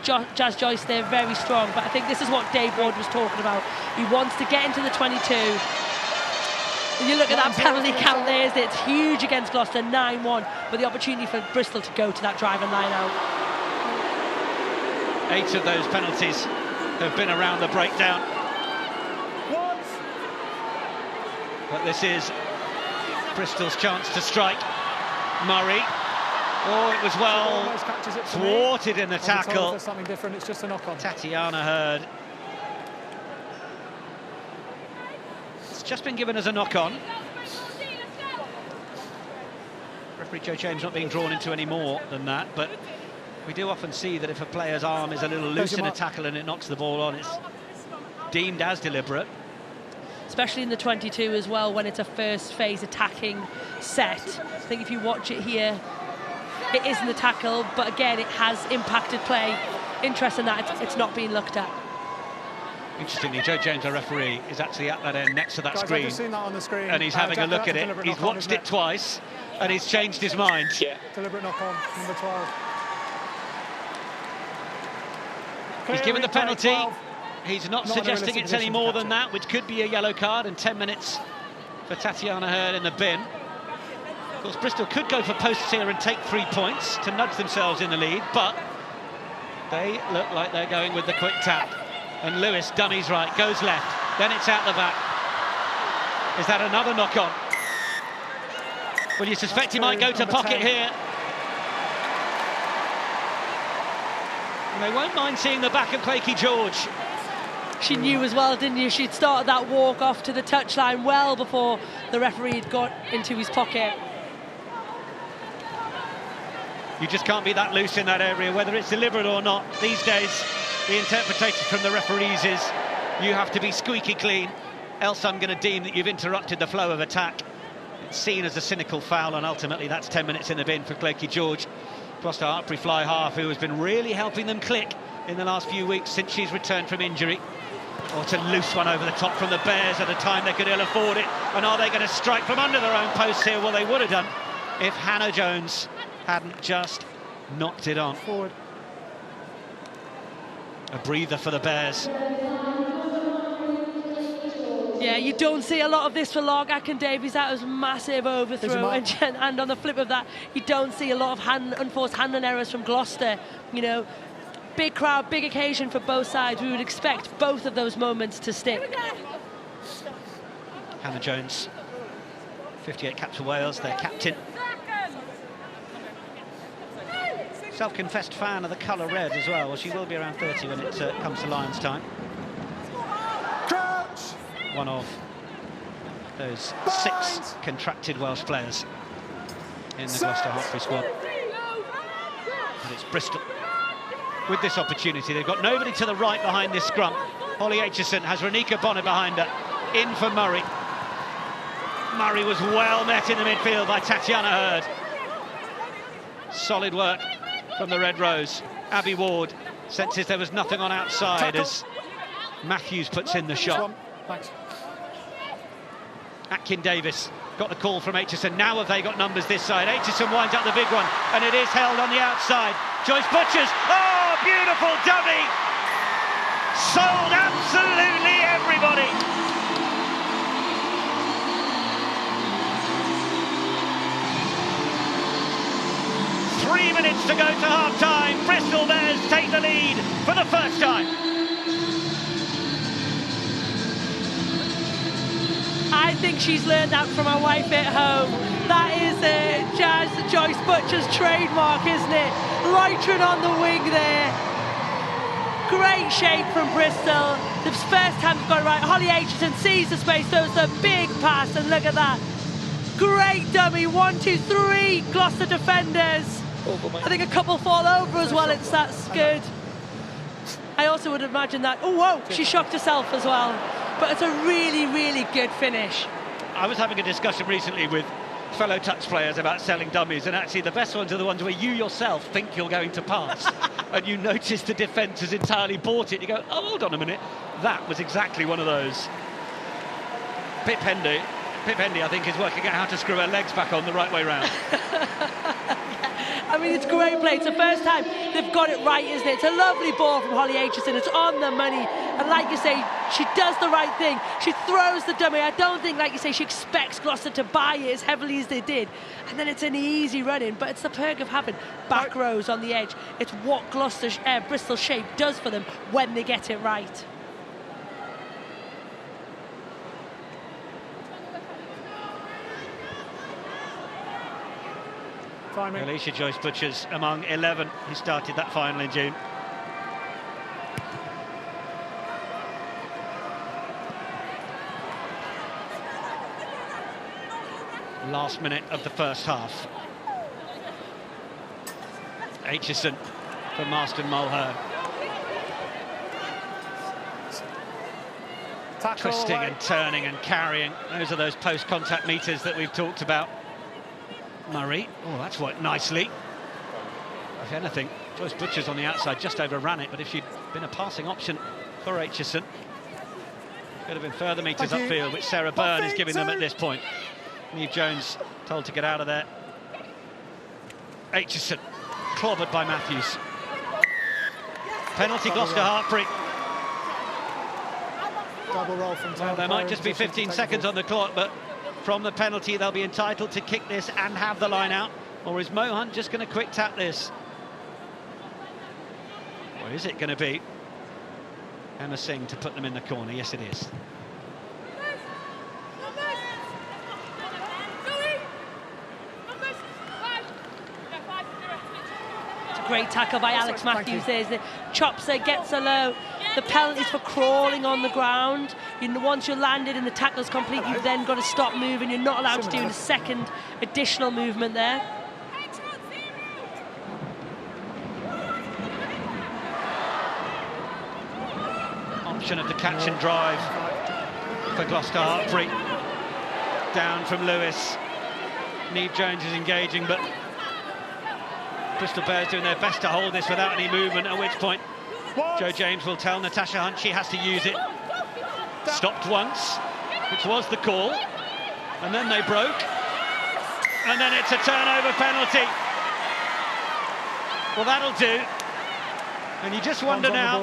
Jazz Joyce there, very strong. But I think this is what Dave Ward was talking about. He wants to get into the 22. And you look at that penalty count there, it's huge against Gloucester, 9-1. But the opportunity for Bristol to go to that driving line out. 8 of those penalties have been around the breakdown. But this is Bristol's chance to strike. Murray. Oh, it was well thwarted in the tackle. Something different, it's just a knock-on. Tatiana Hurd. It's just been given as a knock-on. Referee Joe James not being drawn into any more than that, but we do often see that if a player's arm is a little loose in a tackle and it knocks the ball on, it's deemed as deliberate. Especially in the 22 as well, when it's a first phase attacking set. I think if you watch it here, it isn't a tackle, but again, it has impacted play. Interesting that it's not being looked at. Interestingly, Joe James, our referee, is actually at that end next to that screen. I've just seen that on the screen. And he's having a look at it. He's watched it twice, and he's changed his mind. Yeah. Deliberate knock-on, number 12. He's given the penalty. He's not suggesting it's any more than that, which could be a yellow card, and 10 minutes for Tatiana Hurd in the bin. Of course, Bristol could go for posts here and take 3 points to nudge themselves in the lead, but they look like they're going with the quick tap. And Lewis, dummies right, goes left, then it's out the back. Is that another knock-on? Well, you suspect he might go to pocket here. And they won't mind seeing the back of Claykie George. She knew as well, didn't you? She'd started that walk off to the touchline well before the referee had got into his pocket. You just can't be that loose in that area, whether it's deliberate or not. These days, the interpretation from the referees is you have to be squeaky clean, else I'm going to deem that you've interrupted the flow of attack. It's seen as a cynical foul, and ultimately that's 10 minutes in the bin for Claykie George. Gloucester-Hartpury fly half, who has been really helping them click in the last few weeks since she's returned from injury. Or to loose one over the top from the Bears at a time they could ill afford it. And are they going to strike from under their own post here? Well, they would have done if Hannah Jones hadn't just knocked it on. Forward. A breather for the Bears. Yeah, you don't see a lot of this for Lark Akin-Davies. That was massive overthrow. And on the flip of that, you don't see a lot of unforced handling errors from Gloucester. You know, big crowd, big occasion for both sides. We would expect both of those moments to stick. Hannah Jones, 58 caps for Wales, their captain. Self-confessed fan of the colour red as well. Well, she will be around 30 when it comes to Lions time. Crouch. One of those 6 contracted Welsh players in the Gloucester-Hartpury squad. But it's Bristol with this opportunity. They've got nobody to the right behind this scrum. Holly Aitchison has Renika Bonner behind her. In for Murray. Murray was well met in the midfield by Tatiana Hurd. Solid work from the Red Rose. Abby Ward senses there was nothing on outside as Matthews puts in the shot. Akin-Davies got the call from Aitchison. Now have they got numbers this side? Aitchison winds up the big one, and it is held on the outside. Joyce Butchers, oh, beautiful dummy! Sold absolutely everybody! Three minutes to go to half-time. Bristol Bears take the lead for the first time. I think she's learned that from her wife at home. That is Jazz Joyce Butcher's trademark, isn't it? Loitering on the wing there. Great shape from Bristol. The first time they've got it right. Holly Aitchison sees the space, throws the big pass, and look at that. Great dummy. 1, 2, 3 Gloucester defenders. I think a couple fall over as well. That's good. I also would imagine that. Oh, whoa, she shocked herself as well. But it's a really, really good finish. I was having a discussion recently with fellow touch players about selling dummies, and actually the best ones are the ones where you yourself think you're going to pass and you notice the defence has entirely bought it. You go, oh, hold on a minute. That was exactly one of those. Pip Hendy, I think, is working out how to screw her legs back on the right way round. I mean, it's great play. It's the first time they've got it right, isn't it? It's a lovely ball from Holly Aitchison. It's on the money. And like you say, she does the right thing. She throws the dummy. I don't think, like you say, she expects Gloucester to buy it as heavily as they did. And then it's an easy run-in. But it's the perk of having back rows on the edge. It's what Bristol shape does for them when they get it right. Timing. Alicia Joyce-Butchers among 11 who started that final in June. Last minute of the first half. Aitchison for Marston Mulher. Twisting and turning and carrying. Those are those post-contact meters that we've talked about. Murray, oh, that's worked nicely. If anything, Joyce-Butchers on the outside just overran it, but if she'd been a passing option for Aitchison, could have been further meters upfield, which Sarah Byrne is giving them at this point. Neve Jones told to get out of there. Aitchison clobbered by Matthews. Penalty Gloucester-Hartpury. Double roll from Well, there might just be 15 seconds on the clock, but from the penalty they'll be entitled to kick this and have the line out. Or is Mo Hunt just going to quick tap this? Or is it going to be Emma Singh to put them in the corner? Yes, it is. It's a great tackle by Alex Matthews. There's the chops her, gets her low. The penalties for crawling on the ground. Once you're landed and the tackle's complete, you've then got to stop moving. You're not allowed to do a second additional movement there. Option of the catch and drive for Gloucester-Hartpury. Down from Lewis. Neve Jones is engaging, but Bristol Bears doing their best to hold this without any movement, at which point Joe James will tell Natasha Hunt she has to use it. Stopped once, which was the call, and then they broke, and then it's a turnover penalty. Well, that'll do. And you just wonder now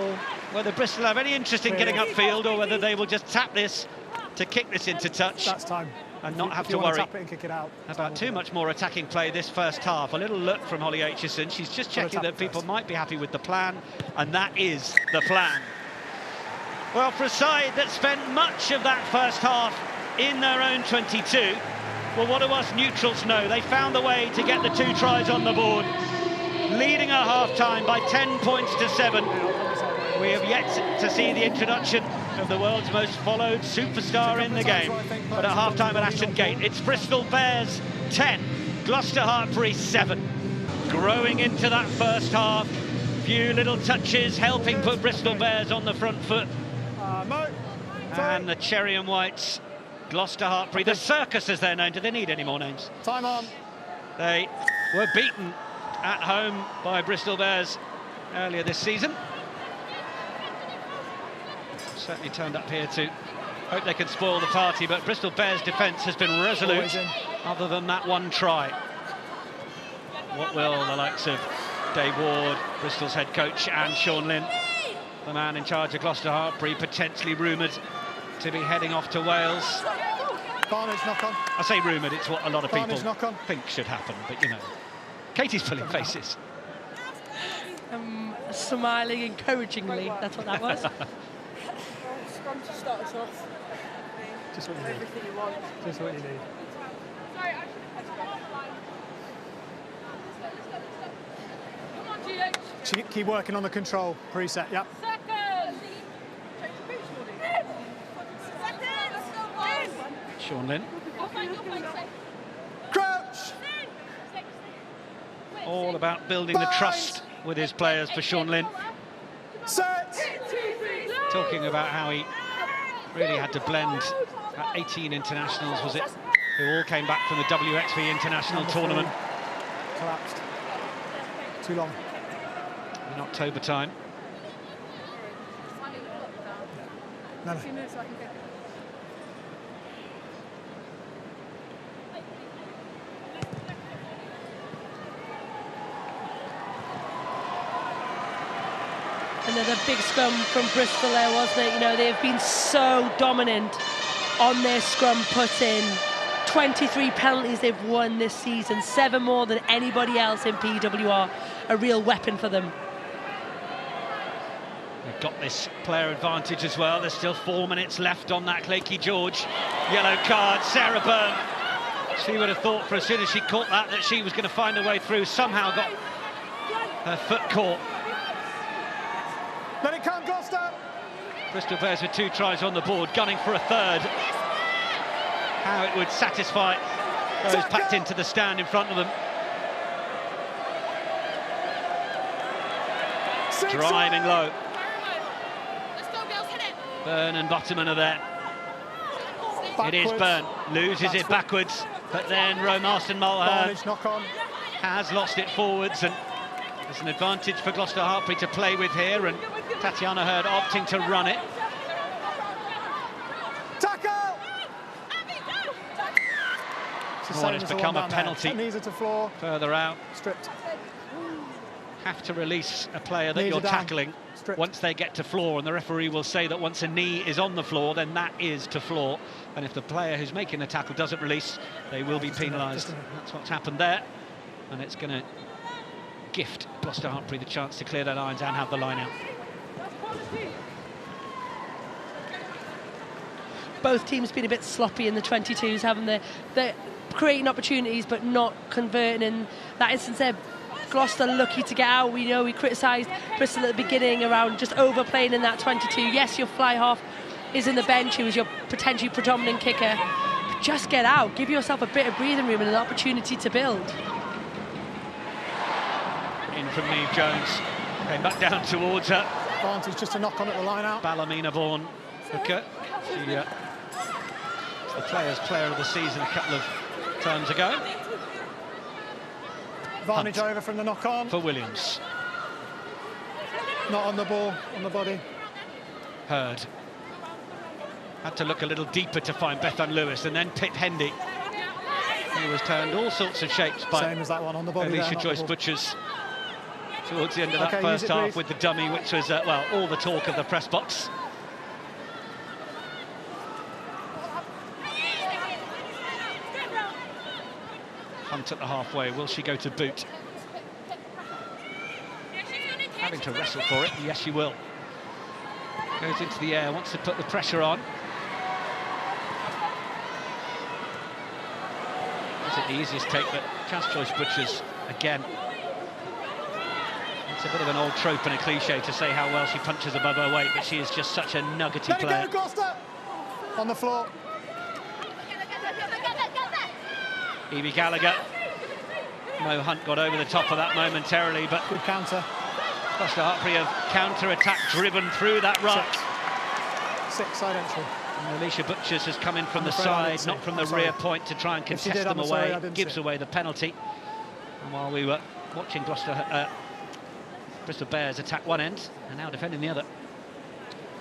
whether Bristol have any interest in getting upfield or whether they will just tap this to kick this into touch. That's time. And not have to worry tap it and kick it out, about too much more attacking play this first half. A little look from Holly Aitchison. She's just checking that people might be happy with the plan, and that is the plan. Well, for a side that spent much of that first half in their own 22, well, what do us neutrals know? They found the way to get the 2 tries on the board, leading at half-time by 10 points to 7. We have yet to see the introduction of the world's most followed superstar in the game. But at half-time at Ashton Gate, it's Bristol Bears 10, Gloucester-Hartpury 7. Growing into that first half, few little touches helping put Bristol Bears on the front foot. And the cherry and whites, Gloucester-Hartpury, the circus as they're known. Do they need any more names? Time on. They were beaten at home by Bristol Bears earlier this season. Certainly turned up here to hope they can spoil the party, but Bristol Bears' defence has been resolute other than that one try. What will the likes of Dave Ward, Bristol's head coach, and Sean Lynn, the man in charge of Gloucester-Hartpury, potentially rumoured to be heading off to Wales? Barnage knock on. I say rumoured, it's what a lot of people knock-on. think should happen, but you know, Katie's pulling faces. Smiling encouragingly, that's what that was. Scrum to start us off. Just what you need. Everything you want. Just what you need. Sorry, I should have pressed on the line. Come on, GH. Keep working on the control preset, yep. Second. Sean Lynn. Crouch! All about building the trust with his players for Sean Lynn. Set! Talking about how he really had to blend 18 internationals, was it? Who all came back from the WXV International Tournament. Collapsed. Too long. In October time. No. Another big scrum from Bristol there, wasn't it? You know, they've been so dominant on their scrum put-in. 23 penalties they've won this season, 7 more than anybody else in PWR. A real weapon for them. They've got this player advantage as well. There's still 4 minutes left on that Cleaky George. Yellow card, Sarah Byrne. She would have thought for as soon as she caught that she was going to find her way through. Somehow got her foot caught. Let it come, Gloucester! Bristol Bears with 2 tries on the board, gunning for a third. How it would satisfy those packed into the stand in front of them. Driving low. Byrne and Bottoman are there. Backwards. It is Byrne, loses it backwards, but then Rome-Marston Mulher has lost it forwards, and there's an advantage for Gloucester-Hartpury to play with here, and Tatiana Hurd opting to run it. Tackle! What has become a penalty to floor. Further out. Stripped. Have to release a player that you're tackling once they get to floor, and the referee will say that once a knee is on the floor, then that is to floor, and if the player who's making the tackle doesn't release, they will be penalised. That's what's happened there, and it's going to gift Gloucester-Hartpury the chance to clear their lines and have the line out. Both teams been a bit sloppy in the 22s, haven't they? They're creating opportunities but not converting. In that instance there, Gloucester lucky to get out. We know we criticised Bristol at the beginning around just overplaying in that 22. Yes, your fly half is in the bench, who was your potentially predominant kicker. But just get out, give yourself a bit of breathing room and an opportunity to build. In from Niamh Jones, came back down towards her. Advantage just to knock on at the line out. Ballymena-born hooker. She was the Players' Player of the Season a couple of terms ago. Advantage Hunt over from the knock-on. For Williams. Not on the ball, on the body. Hurd. Had to look a little deeper to find Bethan Lewis, and then Pip Hendy. He was turned all sorts of shapes by Same as that one on the body. Alicia Joyce-Butchers towards the end of that first half with the dummy, which was, well, all the talk of the press box. Hunt at the halfway, will she go to boot? Having to wrestle for it, yes she will. Goes into the air, wants to put the pressure on. Isn't the easiest take, but Chas Joyce-Butchers, again. It's a bit of an old trope and a cliche to say how well she punches above her weight, but she is just such a nuggety player. Go, Gloucester! On the floor. Evie Gallagher. Mo Hunt got over the top of that momentarily, but good counter. Gloucester-Hartpury have counter-attack driven through that right. Six side entry. And Alicia Butchers has come in from the side, not from the rear point, to try and contest them away. Gives away the penalty. And while we were watching Bristol Bears attack one end and now defending the other.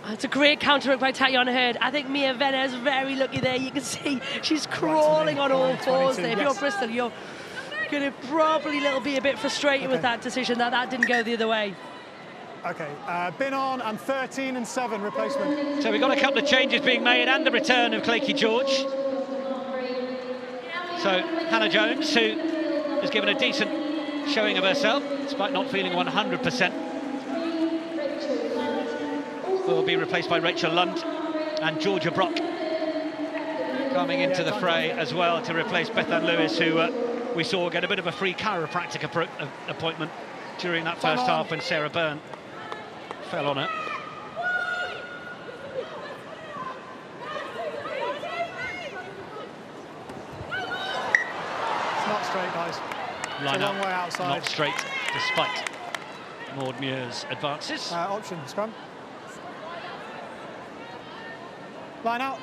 It's a great counter by Tatiana Hurd. I think Mia Venner is very lucky there. You can see she's crawling on all fours there. If you're Bristol, you're going to probably be a bit frustrated with that decision, that didn't go the other way. OK, bin on and 13 and 7 replacement. So we've got a couple of changes being made and the return of Cleaky George. So Hannah Jones, who has given a decent showing of herself, despite not feeling 100%. Will be replaced by Rachel Lund, and Georgia Brock coming into the fray as well to replace Bethan Lewis, who we saw get a bit of a free chiropractic appointment during that first half when Sarah Byrne fell on her. It's not straight, guys. Line up, long way outside. Not straight, despite Maud Muir's advances. Option, scrum. Line out.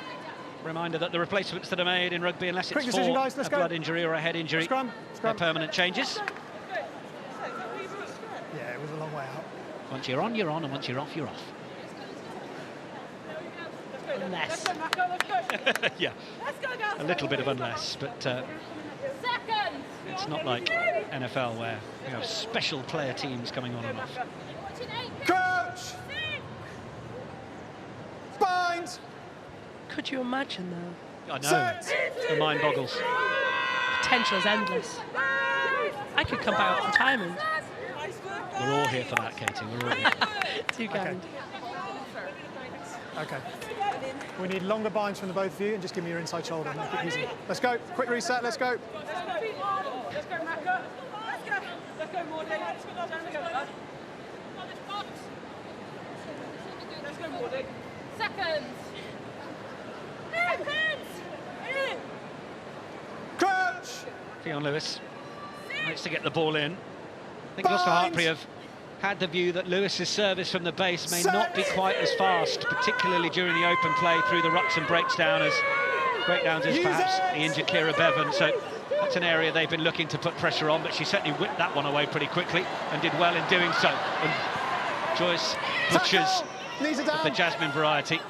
Reminder that the replacements that are made in rugby, unless it's for a blood injury or a head injury, they're permanent changes. Yeah, it was a long way out. Once you're on, you're on, and once you're off, you're off. Unless. Yeah, a little bit of unless, but it's not like NFL where you have special player teams coming on and off. Coach! Bind. Could you imagine, though? I know. Set. The mind boggles. Potential is endless. I could come back from retirement. We're all here for that, Katie. We're all here. Too kind. Okay. We need longer binds from the both of you, and just give me your inside shoulder. Make it easy. Let's go. Quick reset. Let's go. Let's go, Macca. Let's go, Mordy. Let's go, Mordy. Seconds. Crouch. Fionn Lewis managed to get the ball in. I think Gloucester-Hartpury have had the view that Lewis's service from the base may not be quite as fast, particularly during the open play through the rucks and breakdowns as perhaps the injured Kira Bevan. So that's an area they've been looking to put pressure on, but she certainly whipped that one away pretty quickly and did well in doing so. And Joyce Butchers of the Jasmine variety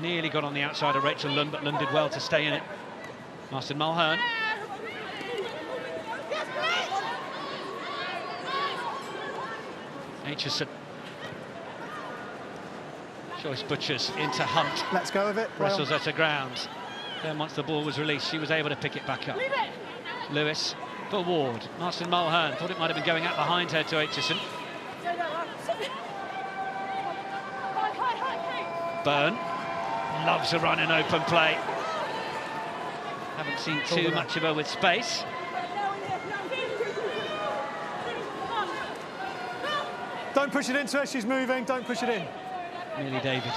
nearly got on the outside of Rachel Lund, but Lund did well to stay in it. Ashton Mulhern. Aitchison. Joyce Butchers into Hunt. Let's go with it. Wrestles at the ground. Then once the ball was released, she was able to pick it back up. Lewis for Ward. Ashton Mulhern thought it might have been going out behind her to Aitchison. Byrne loves a run in open play. Haven't seen too much of her with space. Don't push it into her. She's moving. Don't push it in. Millie David,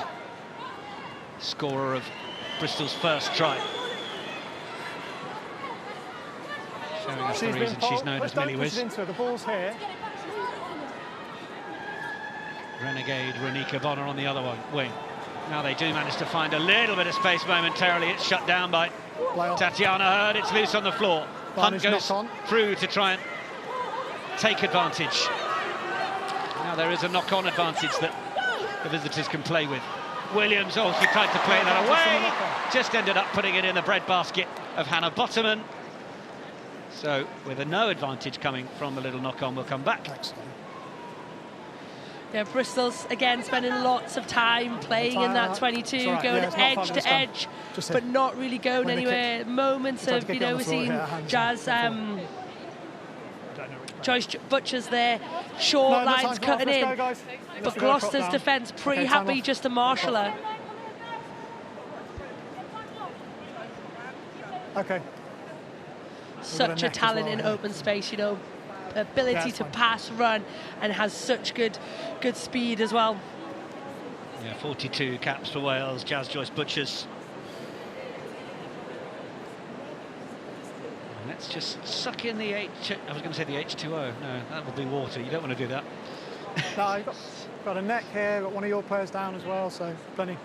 scorer of Bristol's first try. Showing us the reason she's known as Millie Whiz. Into her. The ball's here. Renegade Ronika Bonner on the other wing. Now they do manage to find a little bit of space momentarily. It's shut down by Tatiana Hurd. It's loose on the floor. Hunt goes through to try and take advantage. Now there is a knock-on advantage that the visitors can play with. Williams, oh, she tried to play that away. Just ended up putting it in the breadbasket of Hannah Bottoman. So with a no advantage coming from the little knock-on, we'll come back. Yeah, Bristol's, again, spending lots of time playing in that 22, going edge to edge, but not really going anywhere. Moments of, you know, we're seeing Jazz, Joyce Butchers there, short lines cutting in, but Gloucester's defence pretty happy just to marshal her. Okay. Such a talent in open space, you know, ability to pass, run, and has such good speed as well. Yeah, 42 caps for Wales, Jazz Joyce Butchers. And let's just suck in the I was going to say the H2O. No, that would be water. You don't want to do that. No, you've got a neck here, got one of your players down as well, so plenty.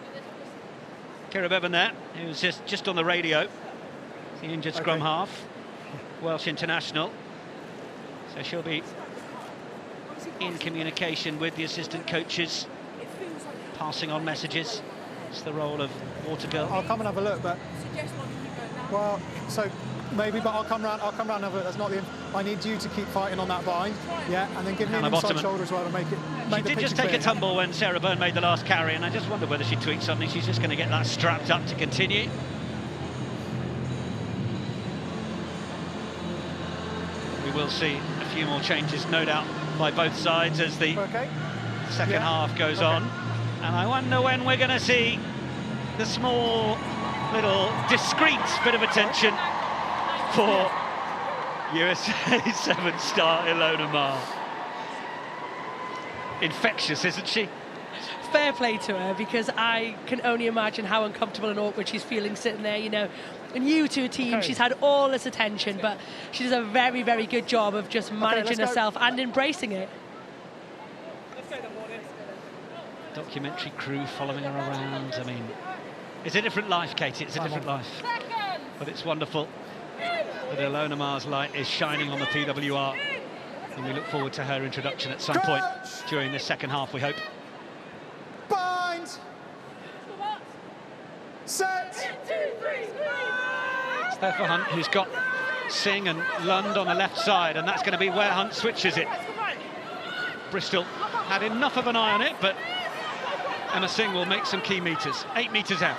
Kira Bevan there, who was just on the radio. The injured scrum half, Welsh international. So she'll be in communication with the assistant coaches, passing on messages. It's the role of water girl. I'll come and have a look, but well, so maybe, but I'll come round and have a look. That's not the. I need you to keep fighting on that bind, yeah, and then give me an inside shoulder as well to make it. She did just take a tumble when Sarah Byrne made the last carry, and I just wondered whether she tweaked something. She's just going to get that strapped up to continue. We will see a few more changes, no doubt, by both sides as the second half goes on. And I wonder when we're going to see the small, little, discreet bit of attention for USA 7-star Ilona Maher. Infectious, isn't she? Fair play to her, because I can only imagine how uncomfortable and awkward she's feeling sitting there, you know. And new to a team, she's had all this attention, but she does a very, very good job of just managing herself and embracing it. Documentary crew following her around. I mean, it's a different life, Katie. It's a different life. But it's wonderful that Ilona Maher's light is shining on the PWR. And we look forward to her introduction at some point during this second half, we hope. Bind! Set! It's there for Hunt, who's got Singh and Lund on the left side, and that's going to be where Hunt switches it. Bristol had enough of an eye on it, but Emma Singh will make some key meters. 8 metres out.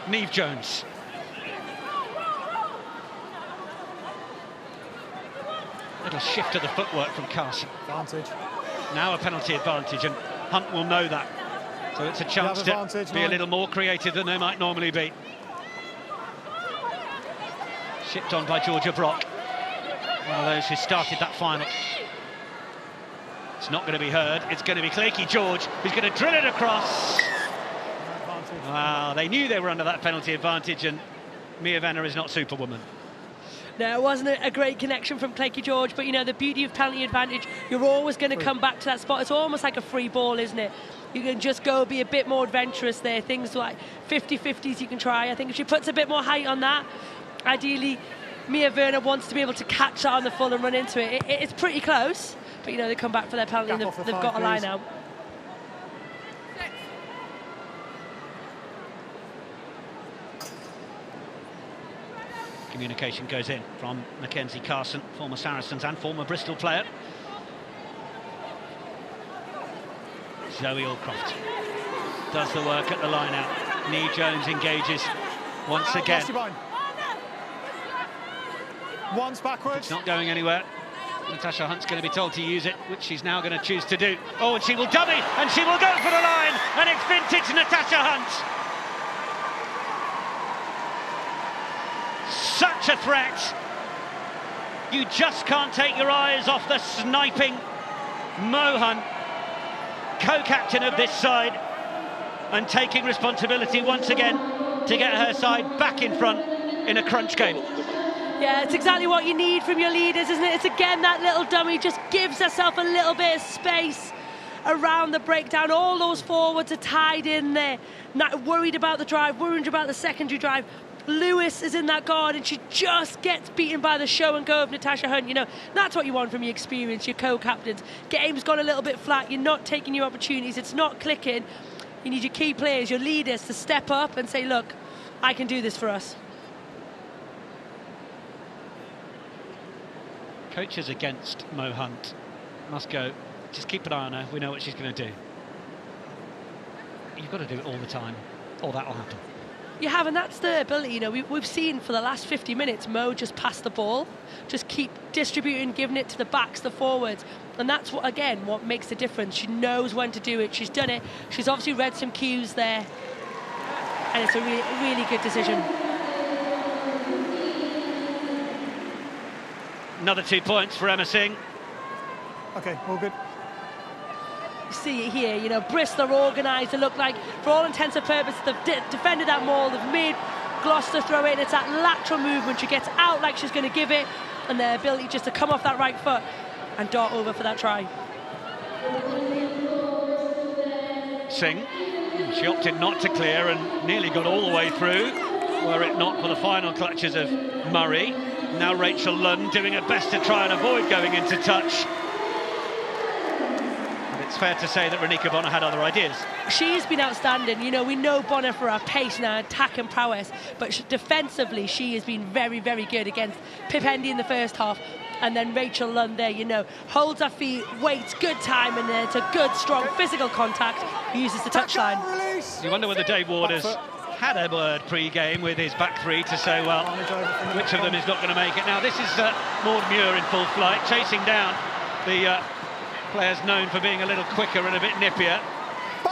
Neve Jones. Little shift of the footwork from Carson. Advantage. Now a penalty advantage, and Hunt will know that. So it's a chance to be a little more creative than they might normally be. Shipped on by Georgia Brock. One of those who started that final. It's not going to be Heard, it's going to be Claky George, who's going to drill it across. Wow, they knew they were under that penalty advantage, and Mia Venner is not Superwoman. No, it wasn't a great connection from Claky George, but you know, the beauty of penalty advantage, you're always going to come back to that spot. It's almost like a free ball, isn't it? You can just go be a bit more adventurous there. Things like 50-50s you can try. I think if she puts a bit more height on that, ideally Mia Venner wants to be able to catch that on the full and run into it. It's pretty close, but you know, they come back for their penalty and they've got a line out. Communication goes in from Mackenzie Carson, former Saracens and former Bristol player. Zoe Allcroft does the work at the line out. Neve Jones engages once again. Once backwards. It's not going anywhere. Natasha Hunt's going to be told to use it, which she's now going to choose to do. Oh, and she will dummy, and she will go for the line, and it's vintage Natasha Hunt. Such a threat. You just can't take your eyes off the sniping Mo Hunt, co-captain of this side, and taking responsibility once again to get her side back in front in a crunch game. Yeah, it's exactly what you need from your leaders, isn't it? It's again that little dummy just gives herself a little bit of space around the breakdown. All those forwards are tied in there, not worried about the drive, worried about the secondary drive. Lewis is in that guard and she just gets beaten by the show and go of Natasha Hunt. You know, that's what you want from your experience, your co-captains. Game's gone a little bit flat, you're not taking your opportunities, it's not clicking. You need your key players, your leaders to step up and say, look, I can do this for us. Coaches against Mo Hunt must go, just keep an eye on her, we know what she's going to do. You've got to do it all the time, or that will happen. You have, and that's the ability. You know, we've seen for the last 50 minutes, Mo just pass the ball, just keep distributing, giving it to the backs, the forwards, and that's what, again, what makes the difference. She knows when to do it. She's done it. She's obviously read some cues there, and it's a really, really good decision. Another 2 points for Emma Singh. Okay, all good. See it here, you know, Bristol are organised. They look like, for all intents and purposes, they've defended that maul, they've made Gloucester throw it. It's that lateral movement. She gets out like she's going to give it, and their ability just to come off that right foot and dart over for that try. Singh, she opted not to clear and nearly got all the way through, were it not for the final clutches of Murray. Now Rachel Lund doing her best to try and avoid going into touch. It's fair to say that Renika Bonner had other ideas. She's been outstanding. You know, we know Bonner for her pace and her attack and prowess, but defensively she has been very, very good against Pip Hendy in the first half, and then Rachel Lund there, you know, holds her feet, waits, good time, and then it's a good, strong physical contact, uses the touchline. You wonder whether Dave Ward has had a word pre-game with his back three to say, well, which of them is not going to make it. Now, this is Maud Muir in full flight, chasing down the players known for being a little quicker and a bit nippier.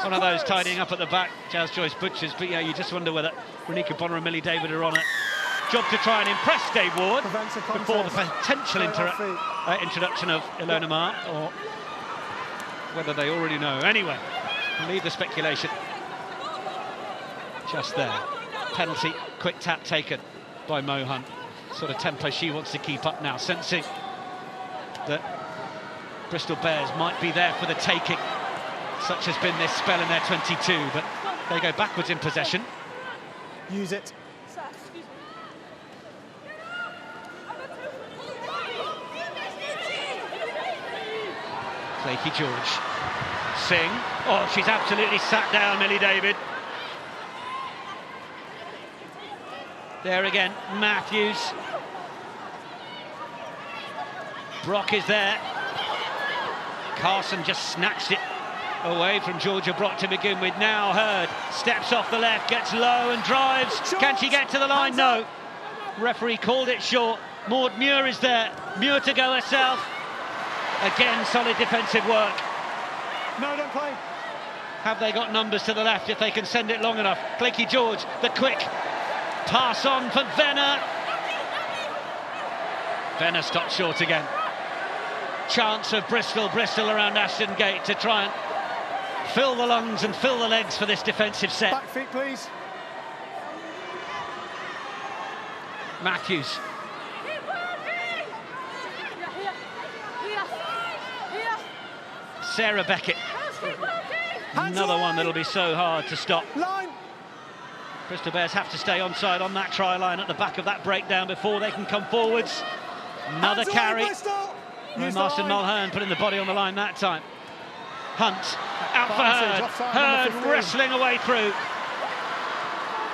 One of those tidying up at the back, Jazz Joyce Butchers. But yeah, you just wonder whether Renika Bonner and Millie David are on a job to try and impress Dave Ward before the potential introduction of Ilona Maher, or whether they already know. Anyway, I'll leave the speculation just there. Penalty, quick tap taken by Mo Hunt. Sort of tempo she wants to keep up now, sensing that Bristol Bears might be there for the taking. Such has been this spell in their 22, but they go backwards in possession. Use it. Claky George. Singh. Oh, she's absolutely sat down, Millie David. There again, Matthews. Brock is there. Carson just snatched it Away from Georgia Brock to begin with. Now Hurd steps off the left, gets low and drives. Short. Can she get to the line? No. Referee called it short. Maud Muir is there. Muir to go herself. Again, solid defensive work. No, don't play. Have they got numbers to the left if they can send it long enough? Cleaky George, the quick pass on for Venner. Venner stopped short again. Chance of Bristol around Ashton Gate to try and fill the lungs and fill the legs for this defensive set. Back feet, please. Matthews. Sarah Beckett. Another one that'll be so hard to stop. Line. Bristol Bears have to stay onside on that try line at the back of that breakdown before they can come forwards. Another carry. And Marston Mulhern putting the body on the line that time. Hunt out for Hurd. Hurd wrestling away through.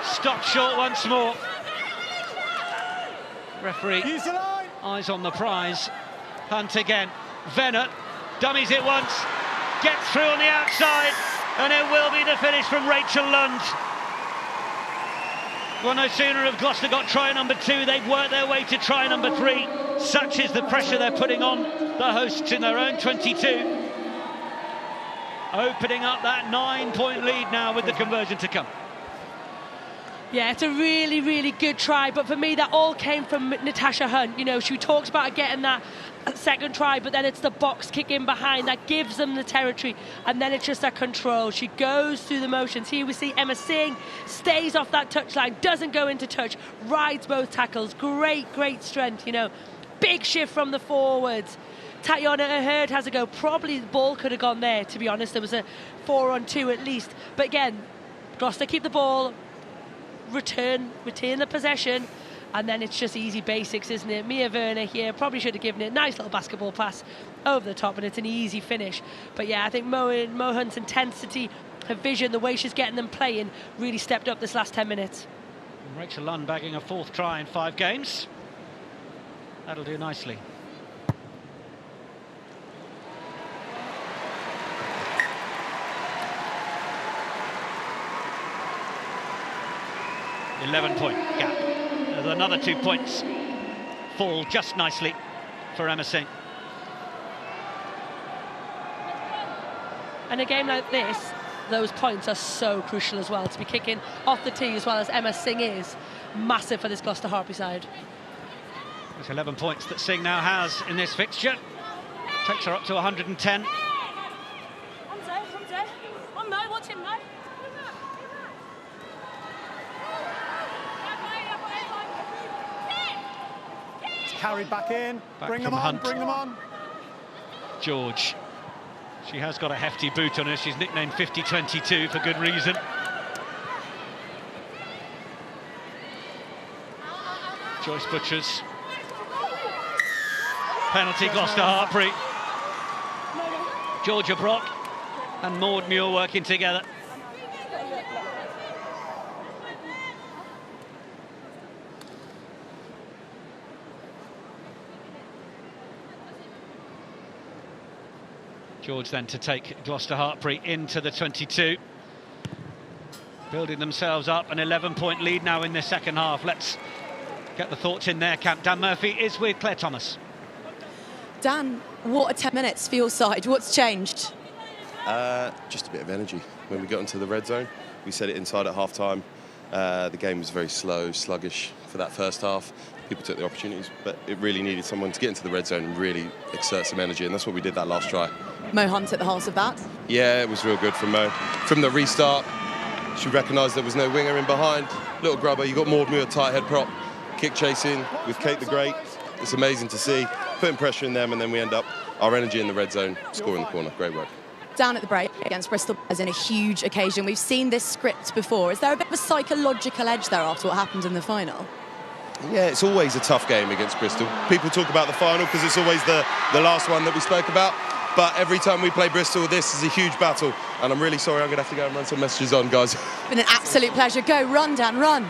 Stopped short once more. Referee eyes on the prize. Hunt again. Venner dummies it once. Gets through on the outside. And it will be the finish from Rachel Lund. Well, no sooner have Gloucester got try number 2, they've worked their way to try number 3. Such is the pressure they're putting on the hosts in their own 22. Opening up that 9-point lead now with the conversion to come. Yeah, it's a really, really good try, but for me, that all came from Natasha Hunt. You know, she talks about getting that second try, but then it's the box kick in behind that gives them the territory, and then it's just that control. She goes through the motions. Here we see Emma Singh stays off that touchline, doesn't go into touch, rides both tackles. Great strength, you know. Big shift from the forwards. Tatiana Hurd has a go. Probably the ball could have gone there, to be honest. There was a 4-on-2 at least. But again, Gloucester keep the ball, retain the possession, and then it's just easy basics, isn't it? Mia Werner here probably should have given it. Nice little basketball pass over the top, and it's an easy finish. But yeah, I think Mo Hunt's intensity, her vision, the way she's getting them playing, really stepped up this last 10 minutes. Rachel Lund bagging a 4th try in 5 games. That'll do nicely. .11 gap. There's another 2 points fall just nicely for Emma Singh. And a game like this, those points are so crucial as well. To be kicking off the tee as well as Emma Singh is massive for this Gloucester-Hartpury side. There's 11 points that Singh now has in this fixture. Takes her up to 110. Carried back in. Bring them on. George. She has got a hefty boot on her. She's nicknamed 50-22 for good reason. Joyce Butchers. Penalty, Gloucester-Hartpury. Georgia Brock and Maud Muir working together. George then to take Gloucester-Hartpury into the 22. Building themselves up, an 11-point lead now in the second half. Let's get the thoughts in their camp. Dan Murphy is with Claire Thomas. Dan, what a 10 minutes for your side. What's changed? Just a bit of energy. When we got into the red zone, we set it inside at half-time. The game was very slow, sluggish for that first half. People took the opportunities, but it really needed someone to get into the red zone and really exert some energy, and that's what we did that last try. Mo Hunt at the heart of that? Yeah, it was real good from Mo. From the restart, she recognised there was no winger in behind. Little grubber, you got Maud Muir, tight head prop, kick chasing with Kate the Great. It's amazing to see. Putting pressure in them, and then we end up our energy in the red zone, scoring the corner. Great work. Down at the break against Bristol Bears in a huge occasion. We've seen this script before. Is there a bit of a psychological edge there after what happened in the final? Yeah, it's always a tough game against Bristol. People talk about the final because it's always the last one that we spoke about. But every time we play Bristol, this is a huge battle. And I'm really sorry, I'm going to have to go and run some messages on, guys. It's been an absolute pleasure. Go, run, Dan, run.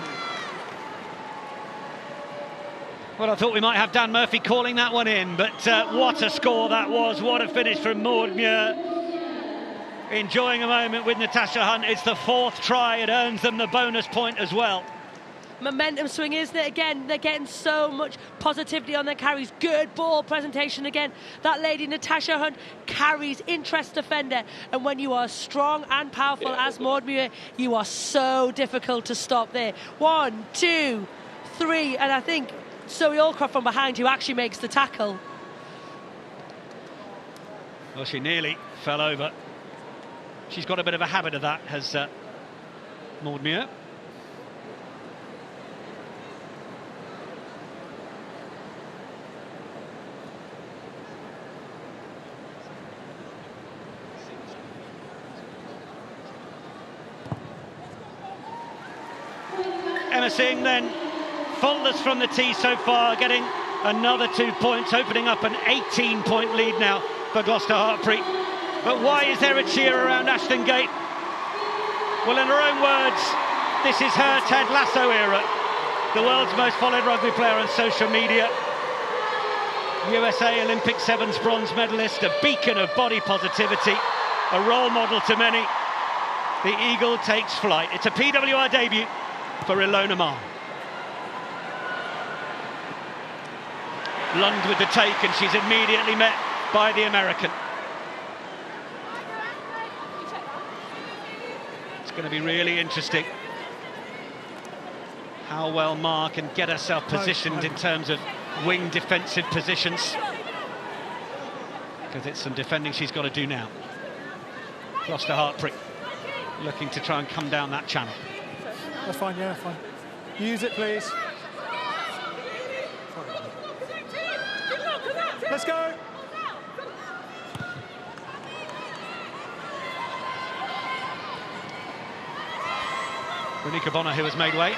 Well, I thought we might have Dan Murphy calling that one in, but what a score that was. What a finish from Maud Muir. enjoying a moment with Natasha Hunt. It's the 4th try. It earns them the bonus point as well. Momentum swing, isn't it? Again, they're getting so much positivity on their carries. Good ball presentation again. That lady, Natasha Hunt, carries interest defender. And when you are strong and powerful as Maud Muir, you are so difficult to stop there. 1, 2, 3. And I think Zoe Allcroft from behind who actually makes the tackle. Well, she nearly fell over. She's got a bit of a habit of that, has Maud Muir. Emma Singh then faultless from the tee so far, getting another 2 points, opening up an 18-point lead now for Gloucester-Hartpury. But why is there a cheer around Ashton Gate? Well, in her own words, this is her Ted Lasso era. The world's most followed rugby player on social media. USA Olympic Sevens bronze medalist, a beacon of body positivity, a role model to many. The Eagle takes flight. It's a PWR debut for Ilona Maher. Lunged with the take, and she's immediately met by the American. It's going to be really interesting how well Maher can get herself positioned in terms of wing defensive positions, because it's some defending she's got to do now. Gloucester-Hartpury looking to try and come down that channel. That's fine, yeah, fine. Use it, please. Let's go. Renika Bonner, who has made way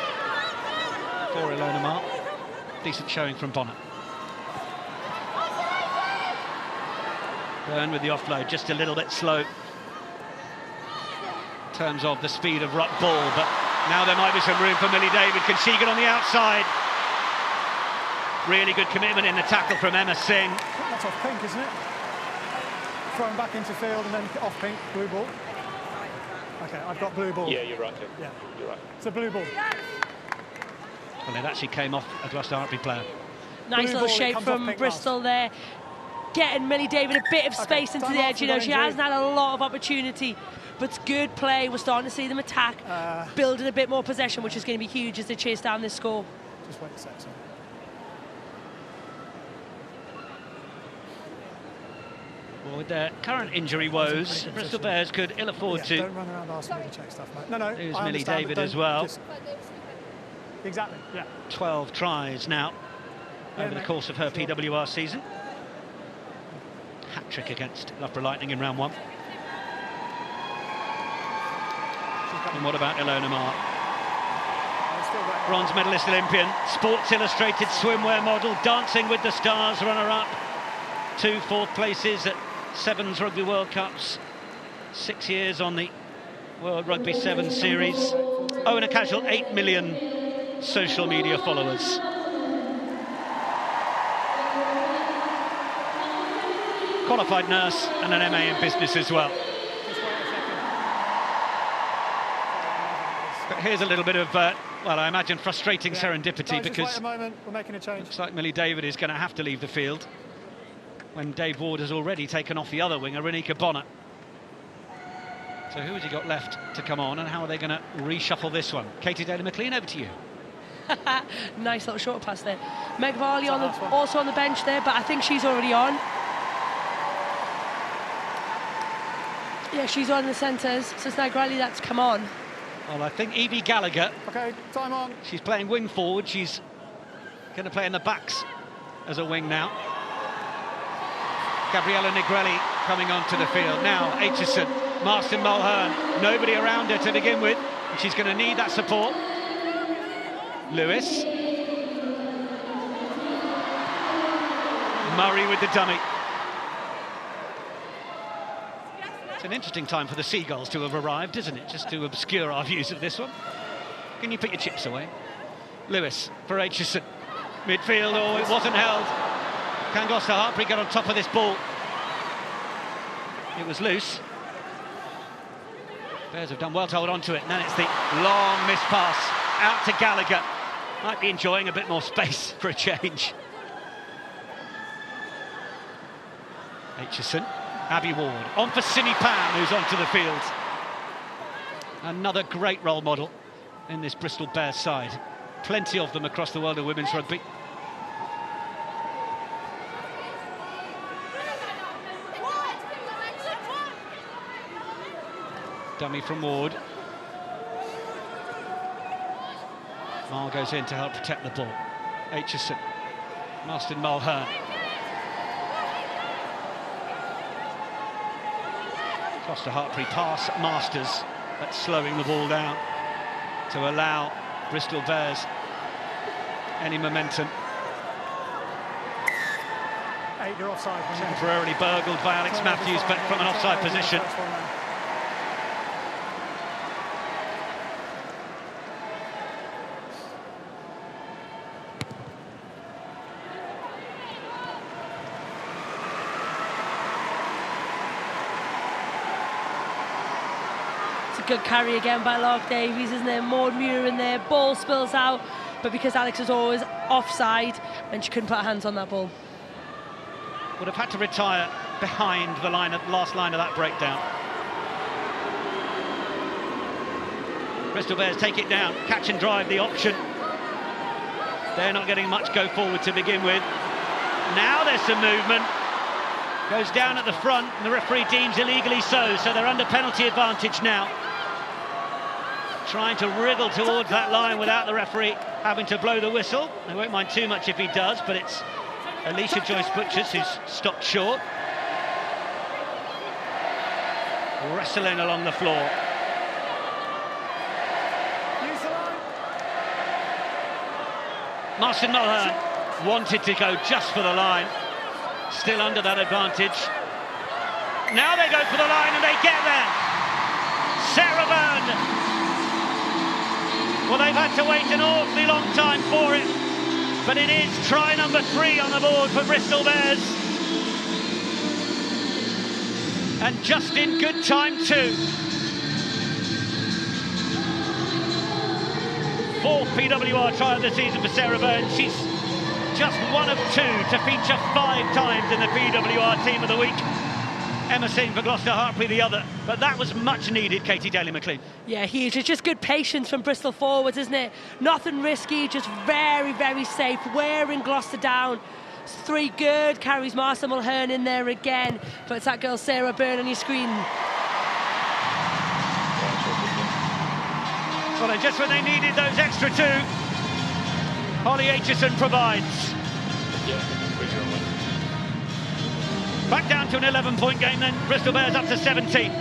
for Ilona Maher. Decent showing from Bonner. Byrne with the offload, just a little bit slow in terms of the speed of ruck ball, but now there might be some room for Millie David. Can she get on the outside? Really good commitment in the tackle from Emma Singh. That's off pink, isn't it? Thrown back into field and then off pink, blue ball. Okay, I've got blue ball. Yeah, you're right. Yeah, you're right. It's a blue ball. Well, it actually came off a Gloucester-Hartpury player. Nice little shape from Bristol there. Getting Millie David a bit of space into the edge. You know, she hasn't had a lot of opportunity, but it's good play. We're starting to see them attack, building a bit more possession, which is going to be huge as they chase down this score. Just wait a sec, sorry. Well, with their current injury woes, Bristol Bears could ill afford to don't run around asking me to check stuff, mate. No, lose Millie David as well. Exactly, yeah. 12 tries now over the course of her PWR season. Hat-trick against Loughborough Lightning in round 1. And what about Ilona Maher? Bronze medalist Olympian, Sports Illustrated swimwear model, Dancing with the Stars runner-up. 2 4th places at Sevens Rugby World Cups. 6 years on the World Rugby Sevens series. Oh, and a casual 8 million social media followers. Qualified nurse and an MA in business as well. But here's a little bit of, well, I imagine frustrating serendipity, because wait a moment, we're making a change. Looks like Millie David is going to have to leave the field when Dave Ward has already taken off the other winger, Renika Bonner. So who has he got left to come on, and how are they going to reshuffle this one? Katie Daly-McLean, over to you. Nice little short pass there. Meg Varley also on the bench there, but I think she's already on. Yeah, she's on in the centres, so it's now Griley that's come on. Well, I think Evie Gallagher. Okay, time on. She's playing wing forward. She's going to play in the backs as a wing now. Gabriella Negrelli coming onto the field. Now, Aitchison, Marston Mulhern, nobody around her to begin with. And she's going to need that support. Lewis. Murray with the dummy. It's an interesting time for the Seagulls to have arrived, isn't it? Just to obscure our views of this one. Can you put your chips away? Lewis for Aitchison. Midfield, oh, it wasn't held. Can Gloucester-Hartpury get on top of this ball? It was loose. Bears have done well to hold on to it, and then it's the long miss pass out to Gallagher. Might be enjoying a bit more space for a change. Aitchison, Abby Ward, on for Cindy Pam, who's onto the field. Another great role model in this Bristol Bears side. Plenty of them across the world of women's rugby. Dummy from Ward. Maher goes in to help protect the ball. Aitchison, Ashton Gate. Gloucester-Hartpury pass masters at slowing the ball down to allow Bristol Bears any momentum. You're offside. Temporarily burgled by Alex Matthews, but from an offside position. Good carry again by Lark Davies, isn't there? Maud Muir in there, ball spills out, but because Alex was always offside and she couldn't put her hands on that ball. Would have had to retire behind the last line of that breakdown. Bristol Bears take it down, catch and drive the option. They're not getting much go forward to begin with. Now there's some movement. Goes down at the front, and the referee deems illegally so they're under penalty advantage now. Trying to wriggle towards that line without the referee having to blow the whistle. They won't mind too much if he does, but it's Alicia Joyce-Butchers who's stopped short. Wrestling along the floor. Martin Mulhern wanted to go just for the line. Still under that advantage. Now they go for the line and they get there. Sarah Byrne. Well, they've had to wait an awfully long time for it, but it is try number 3 on the board for Bristol Bears. And just in good time too. 4th PWR try of the season for Sarah Byrne. She's just one of 2 to feature 5 times in the PWR Team of the Week. Emma Singh for Gloucester-Hartpury the other, but that was much needed, Katie Daly-McLean. Yeah, huge. It's just good patience from Bristol forwards, isn't it? Nothing risky, just very, very safe, wearing Gloucester down. 3 good carries. Martha Mulhern in there again, but it's that girl Sarah Byrne on your screen. Well, and just when they needed those extra 2, Holly Aitchison provides. Back down to an 11-point game then. Bristol Bears up to 17.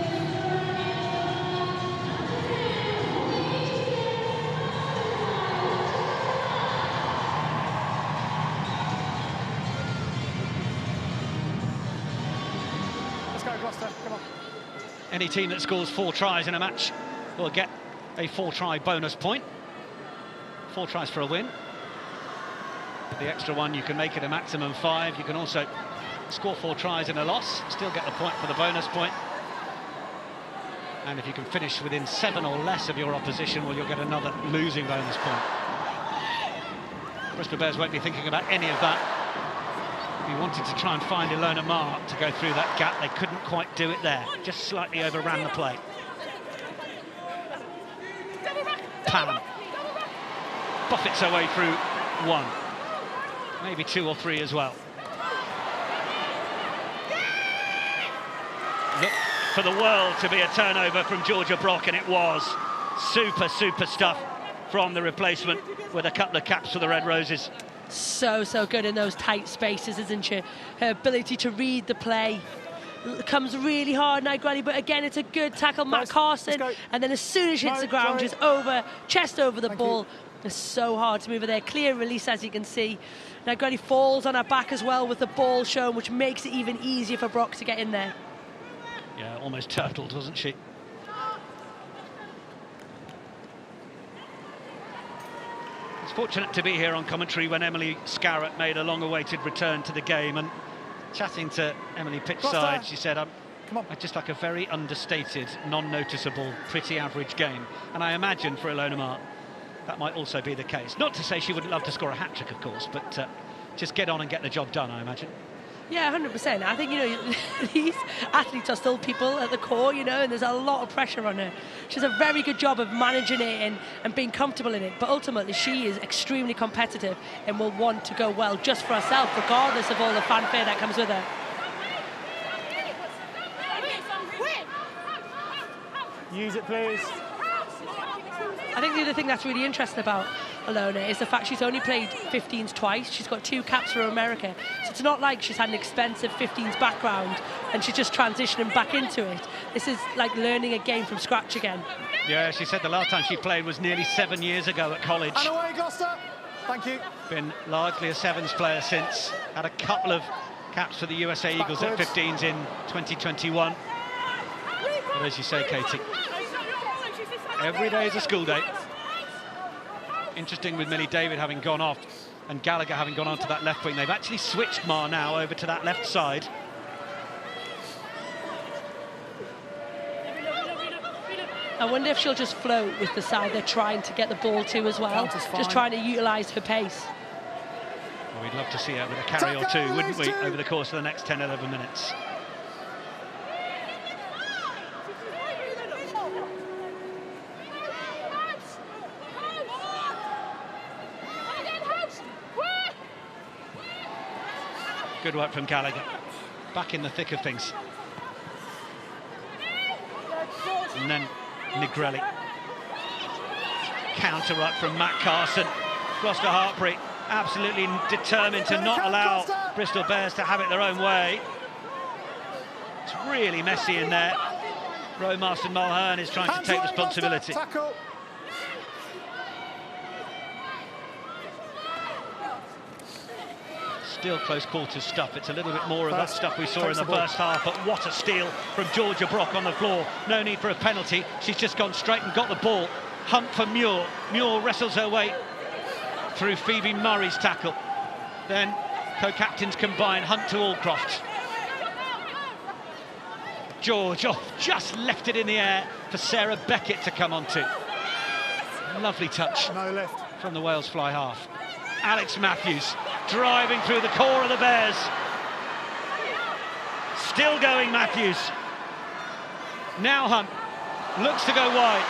Let's go, Gloucester, come on. Any team that scores 4 tries in a match will get a 4-try bonus point. 4 tries for a win. With the extra 1, you can make it a maximum 5. You can also score 4 tries in a loss, still get the point for the bonus point. And if you can finish within 7 or less of your opposition, well, you'll get another losing bonus point. Bristol Bears won't be thinking about any of that. We wanted to try and find Ilona Maher to go through that gap. They couldn't quite do it there. Just slightly overran the play. Pam buffets her way through 1. Maybe 2 or 3 as well. Look for the world to be a turnover from Georgia Brock, and it was. Super stuff from the replacement with a couple of caps for the Red Roses. So good in those tight spaces, isn't she? Her ability to read the play comes really hard, Naigwali, but again, it's a good tackle, Matt Carson, and then as soon as she hits the ground, just chest over the ball. It's so hard to move her there. Clear release, as you can see. Naigwali falls on her back as well with the ball shown, which makes it even easier for Brock to get in there. Yeah, almost turtled, wasn't she? It's fortunate to be here on commentary when Emily Scarrett made a long-awaited return to the game, and chatting to Emily pitchside, she said, I'm Come on. Just like a very understated, non-noticeable, pretty average game. And I imagine for Ilona Maher, that might also be the case. Not to say she wouldn't love to score a hat-trick, of course, but just get on and get the job done, I imagine. Yeah, 100%. I think, you know, these athletes are still people at the core, you know, and there's a lot of pressure on her. She does a very good job of managing it and being comfortable in it, but ultimately she is extremely competitive and will want to go well just for herself, regardless of all the fanfare that comes with her. Use it, please. I think the other thing that's really interesting about Ilona is the fact she's only played 15s twice. She's got 2 caps for America. So it's not like she's had an expensive 15s background and she's just transitioning back into it. This is like learning a game from scratch again. Yeah, she said the last time she played was nearly 7 years ago at college. And away, Gloucester. Thank you. Been largely a 7s player since. Had a couple of caps for the USA Eagles at 15s in 2021. But as you say, Katie, every day is a school day. Interesting with Millie David having gone off and Gallagher having gone on to that left wing. They've actually switched Maher now over to that left side. I wonder if she'll just float with the side they're trying to get the ball to as well. Just trying to utilise her pace. Well, we'd love to see her with a carry or two, wouldn't we, over the course of the next 10, 11 minutes. Good work from Gallagher. Back in the thick of things. And then Negrelli. Counter up from Matt Carson. Gloucester-Hartpury absolutely determined to not allow Bristol Bears to have it their own way. It's really messy in there. Roe Marston-Mulhern is trying to take responsibility. Still close quarters stuff. It's a little bit more of that stuff we saw in the first half, but what a steal from Georgia Brock on the floor. No need for a penalty. She's just gone straight and got the ball. Hunt for Muir. Muir wrestles her way through Phoebe Murray's tackle. Then co-captains combine, Hunt to Allcroft. George just left it in the air for Sarah Beckett to come onto. Lovely touch. No lift from the Wales fly half. Alex Matthews driving through the core of the Bears. Still going, Matthews. Now Hunt looks to go wide.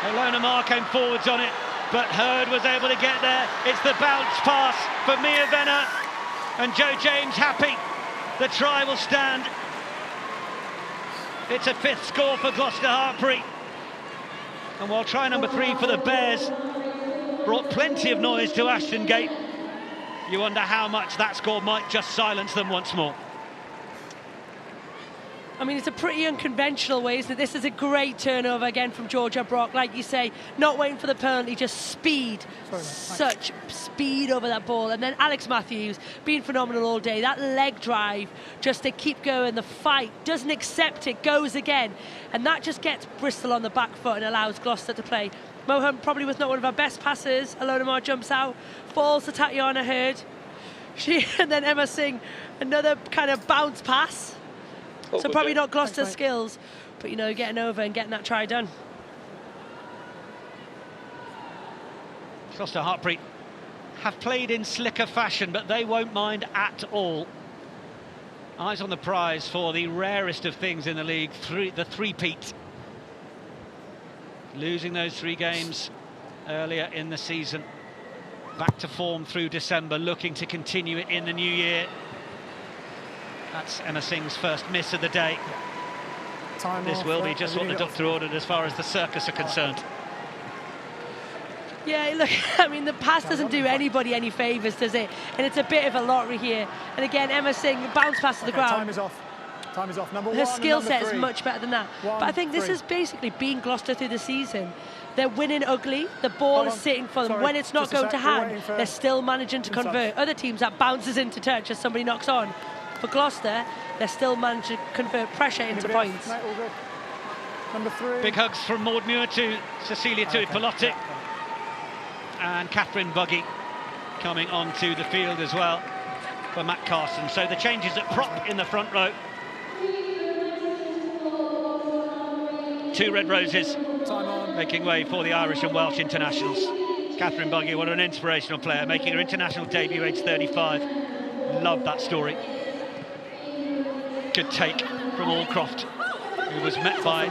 Ilona Maher came forwards on it, but Hurd was able to get there. It's the bounce pass for Mia Venner, and Joe James happy. The try will stand. It's a 5th score for Gloucester-Hartpury. And while try number 3 for the Bears brought plenty of noise to Ashton Gate, you wonder how much that score might just silence them once more. I mean, it's a pretty unconventional way, isn't it? This is a great turnover again from Georgia Brock. Like you say, not waiting for the penalty, just speed. Such speed over that ball. And then Alex Matthews, being phenomenal all day. That leg drive, just to keep going. The fight, doesn't accept it, goes again. And that just gets Bristol on the back foot and allows Gloucester to play. Mohun probably was not one of our best passes. Ilona Maher jumps out, falls to Tatiana Hurd. And then Emma Singh, another kind of bounce pass. So probably not Gloucester's skills, but, you know, getting over and getting that try done. Gloucester-Hartpury have played in slicker fashion, but they won't mind at all. Eyes on the prize for the rarest of things in the league, the three-peat. Losing those 3 games earlier in the season. Back to form through December, looking to continue it in the new year. That's Emma Singh's first miss of the day. This will be just what the doctor ordered as far as the circus are concerned. Yeah, look, I mean, the pass doesn't do anybody any favours, does it? And it's a bit of a lottery here. And again, Emma Singh, bounce pass to the ground. Time is off. Time is off. Number 1 Her skill set is 3. much better than that. But I think this has basically been Gloucester through the season. They're winning ugly. The ball is sitting for them. When it's not going to hand, they're still managing to convert. Other teams, that bounces into touch as somebody knocks on. For Gloucester, they're still managing to convert pressure into points. No, all good. Number 3. Big hugs from Maud Muir to Cecilia Tuipolotic. And Catherine Buggy coming onto the field as well for Matt Carson. So the changes at prop in the front row. 2 red roses, Time on. making way for the Irish and Welsh internationals. Catherine Buggy, what an inspirational player, making her international debut age 35. Love that story. Good take from Allcroft, who was met by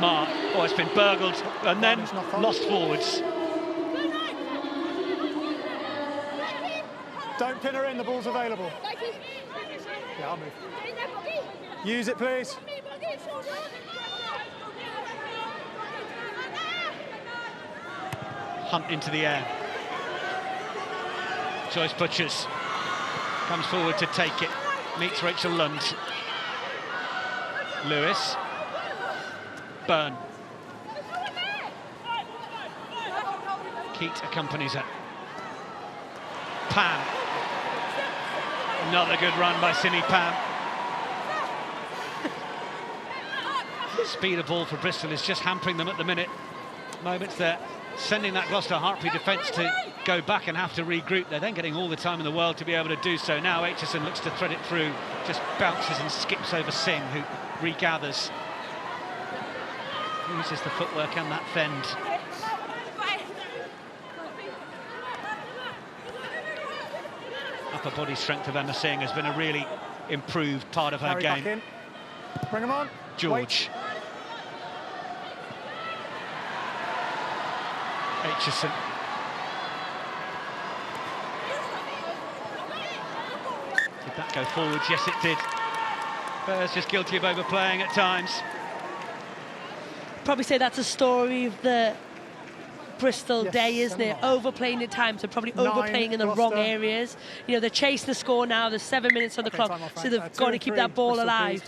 Maher. Oh, it's been burgled and then lost forwards. Don't pin her in, the ball's available. Yeah, I'll move. Use it, please. Hunt into the air. Joyce Butchers comes forward to take it. Meets Rachel Lund. Lewis. Byrne. Keat accompanies her. Pam. Another good run by Simi Pam. Speed of ball for Bristol is just hampering them at the minute. Moments they're sending that Gloucester-Hartpury defence to go back and have to regroup. They're then getting all the time in the world to be able to do so. Now Aitchison looks to thread it through, just bounces and skips over Singh, who regathers. Uses the footwork and that fend. Upper body strength of Emma Singh has been a really improved part of her game. Bring him on. George. Aitchison. Did that go forwards? Yes, it did. Bears just guilty of overplaying at times. Probably say that's a story of the Bristol day, isn't it? Overplaying at times, and probably overplaying in the wrong areas. You know, they're chasing the score now. There's 7 minutes on the clock, so they've got to keep that ball alive.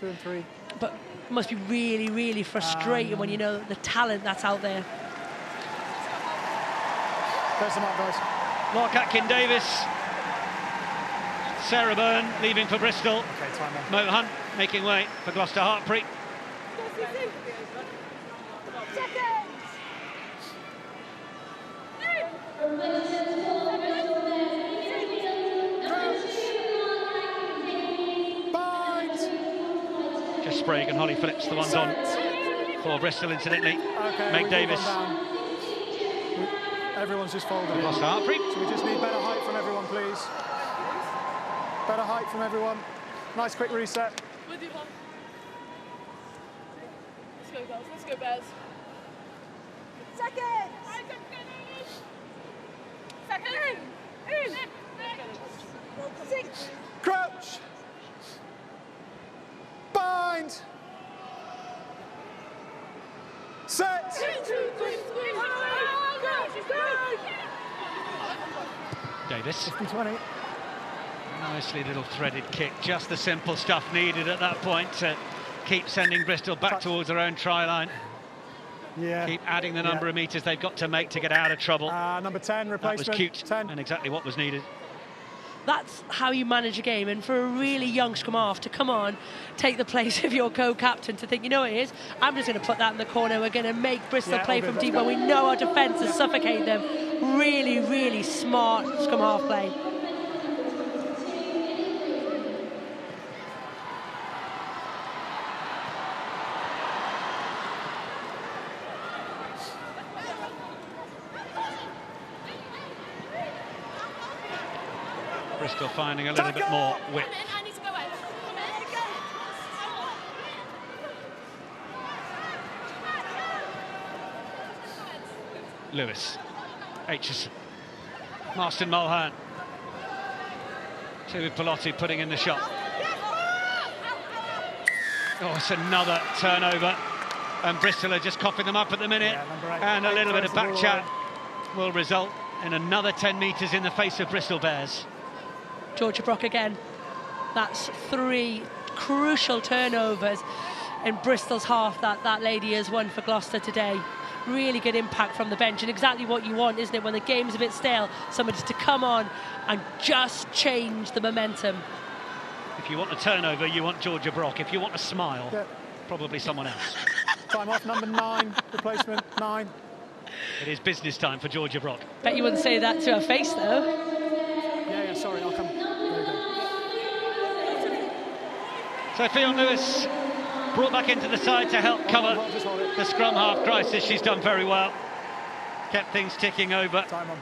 But it must be really, really frustrating when you know the talent that's out there. There's the mark, guys. Mark Atkin-Davis. Sarah Byrne leaving for Bristol. Okay, time on. Mo Hunt making way for Gloucester-Hartpury. Just Sprague and Holly Phillips, the ones on for Bristol, incidentally. Okay, Meg Davis. Everyone's just folded in. Gloucester-Hartpury. So we just need better height from everyone, please. Better height from everyone. Nice quick reset. With you, Mum. Let's go, girls. Let's go, Bears. Second! Second! Six! Crouch! Bind! Set! 2, 2, 3, Davis. 50-20. Nicely little threaded kick. Just the simple stuff needed at that point to keep sending Bristol back towards their own try line. Yeah. Keep adding the number of metres they've got to make to get out of trouble. Number 10 replacement. That was cute 10. and exactly what was needed. That's how you manage a game, and for a really young scrum half to come on, take the place of your co-captain, to think, you know what it is, I'm just going to put that in the corner, we're going to make Bristol play from deep when we know our defence has suffocated them. Really, really smart scrum half play. Bristol finding a little bit more width. Lewis, Aitchison, Marston Mulhern. Tuvi Pelotti putting in the shot. Oh, it's another turnover. And Bristol are just coughing them up at the minute. And a little bit of back chat will result in another 10 metres in the face of Bristol Bears. Georgia Brock again. That's 3 crucial turnovers in Bristol's half that lady has won for Gloucester today. Really good impact from the bench, and exactly what you want, isn't it, when the game's a bit stale, somebody to come on and just change the momentum. If you want a turnover, you want Georgia Brock. If you want a smile, probably someone else. Time off, number 9, replacement 9. It is business time for Georgia Brock. Bet you wouldn't say that to her face, though. Yeah, sorry, I'll come. So Fionn Lewis brought back into the side to help cover the the scrum half crisis, she's done very well. Kept things ticking over. Time on.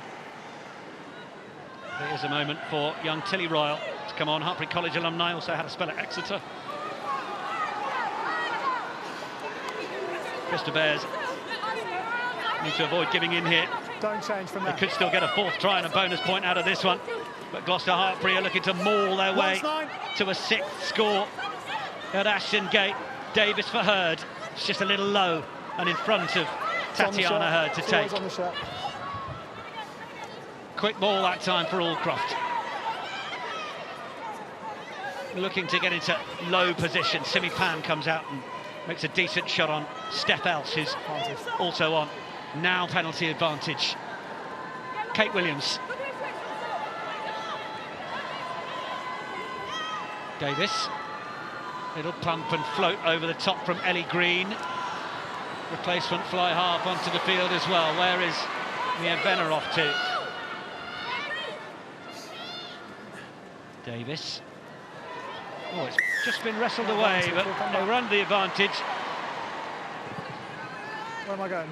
Here's a moment for young Tilly Royal to come on. Hartpury College alumni, also had a spell at Exeter. Bristol Bears need to avoid giving in here. Don't change from there. They could still get a 4th try and a bonus point out of this one. But Gloucester-Hartpury are looking to maul their way to a 6th score at Ashton Gate. Davis for Hurd. It's just a little low and in front of Tatiana Hurd to take. Quick ball that time for Allcroft. Looking to get into low position. Simi Pan comes out and makes a decent shot on Steph Else, who's also on. Now penalty advantage. Kate Williams. Davis. It'll plump and float over the top from Ellie Green. Replacement fly half onto the field as well. Where is Mia Venner off to? Davis. Oh, it's just been wrestled away, but they run the advantage. Where am I going?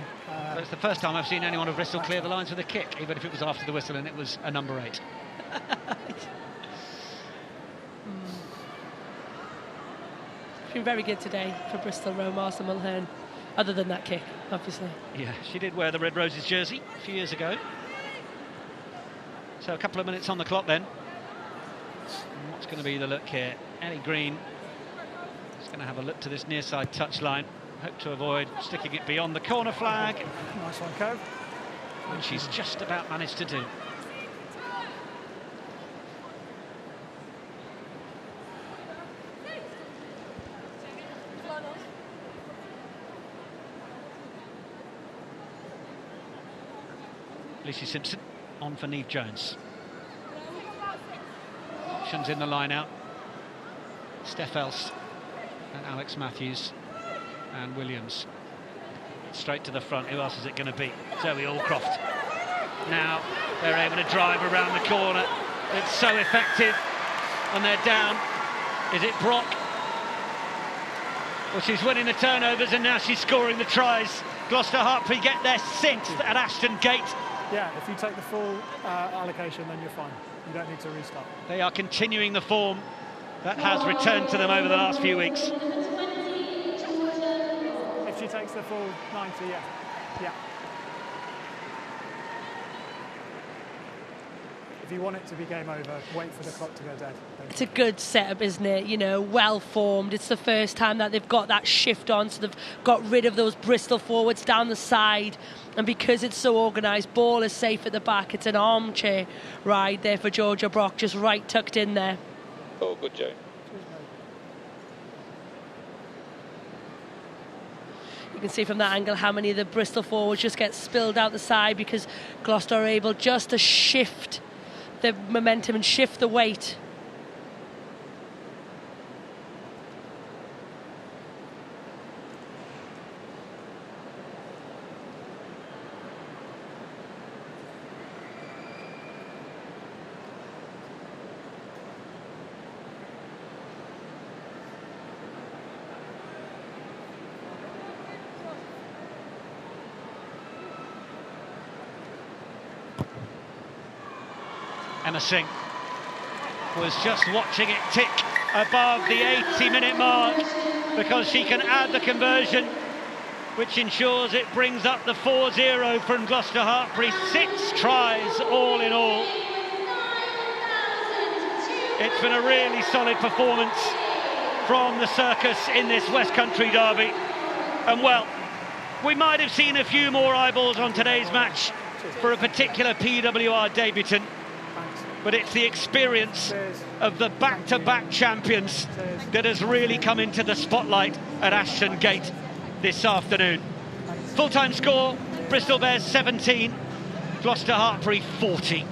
It's the first time I've seen anyone of Bristol clear the lines with a kick, even if it was after the whistle and it was a number 8. It's been very good today for Bristol, Master Mulhern, other than that kick, obviously. Yeah, she did wear the Red Roses jersey a few years ago. So a couple of minutes on the clock then. And what's going to be the look here? Ellie Green is going to have a look to this near side touchline. Hope to avoid sticking it beyond the corner flag. Nice one, Kev. Which she's just about managed to do. Lucy Simpson on for Neve Jones. Options in the line out. Steph Else and Alex Matthews and Williams. Straight to the front. Who else is it going to be? Zoe Allcroft. Now they're able to drive around the corner. It's so effective. And they're down. Is it Brock? Well, she's winning the turnovers and now she's scoring the tries. Gloucester-Hartpury get their 6th at Ashton Gate. Yeah, if you take the full allocation, then you're fine. You don't need to restart. They are continuing the form that has returned to them over the last few weeks. If she takes the full 90, yeah. Yeah. If you want it to be game over, wait for the clock to go dead. It's a good setup, isn't it? You know, well formed. It's the first time that they've got that shift on, so they've got rid of those Bristol forwards down the side. And because it's so organised, ball is safe at the back. It's an armchair ride there for Georgia Brock, just right tucked in there. Oh, good, Joe. You can see from that angle how many of the Bristol forwards just get spilled out the side because Gloucester are able just to shift the momentum and shift the weight. Emma Singh was just watching it tick above the 80-minute mark because she can add the conversion, which ensures it brings up the 4-0 from Gloucester-Hartpury. 6 tries all in all. It's been a really solid performance from the circus in this Westcountry derby. And well, we might have seen a few more eyeballs on today's match for a particular PWR debutant. But it's the experience of the back-to-back champions that has really come into the spotlight at Ashton Gate this afternoon. Full-time score, Bristol Bears 17, Gloucester-Hartpury 40.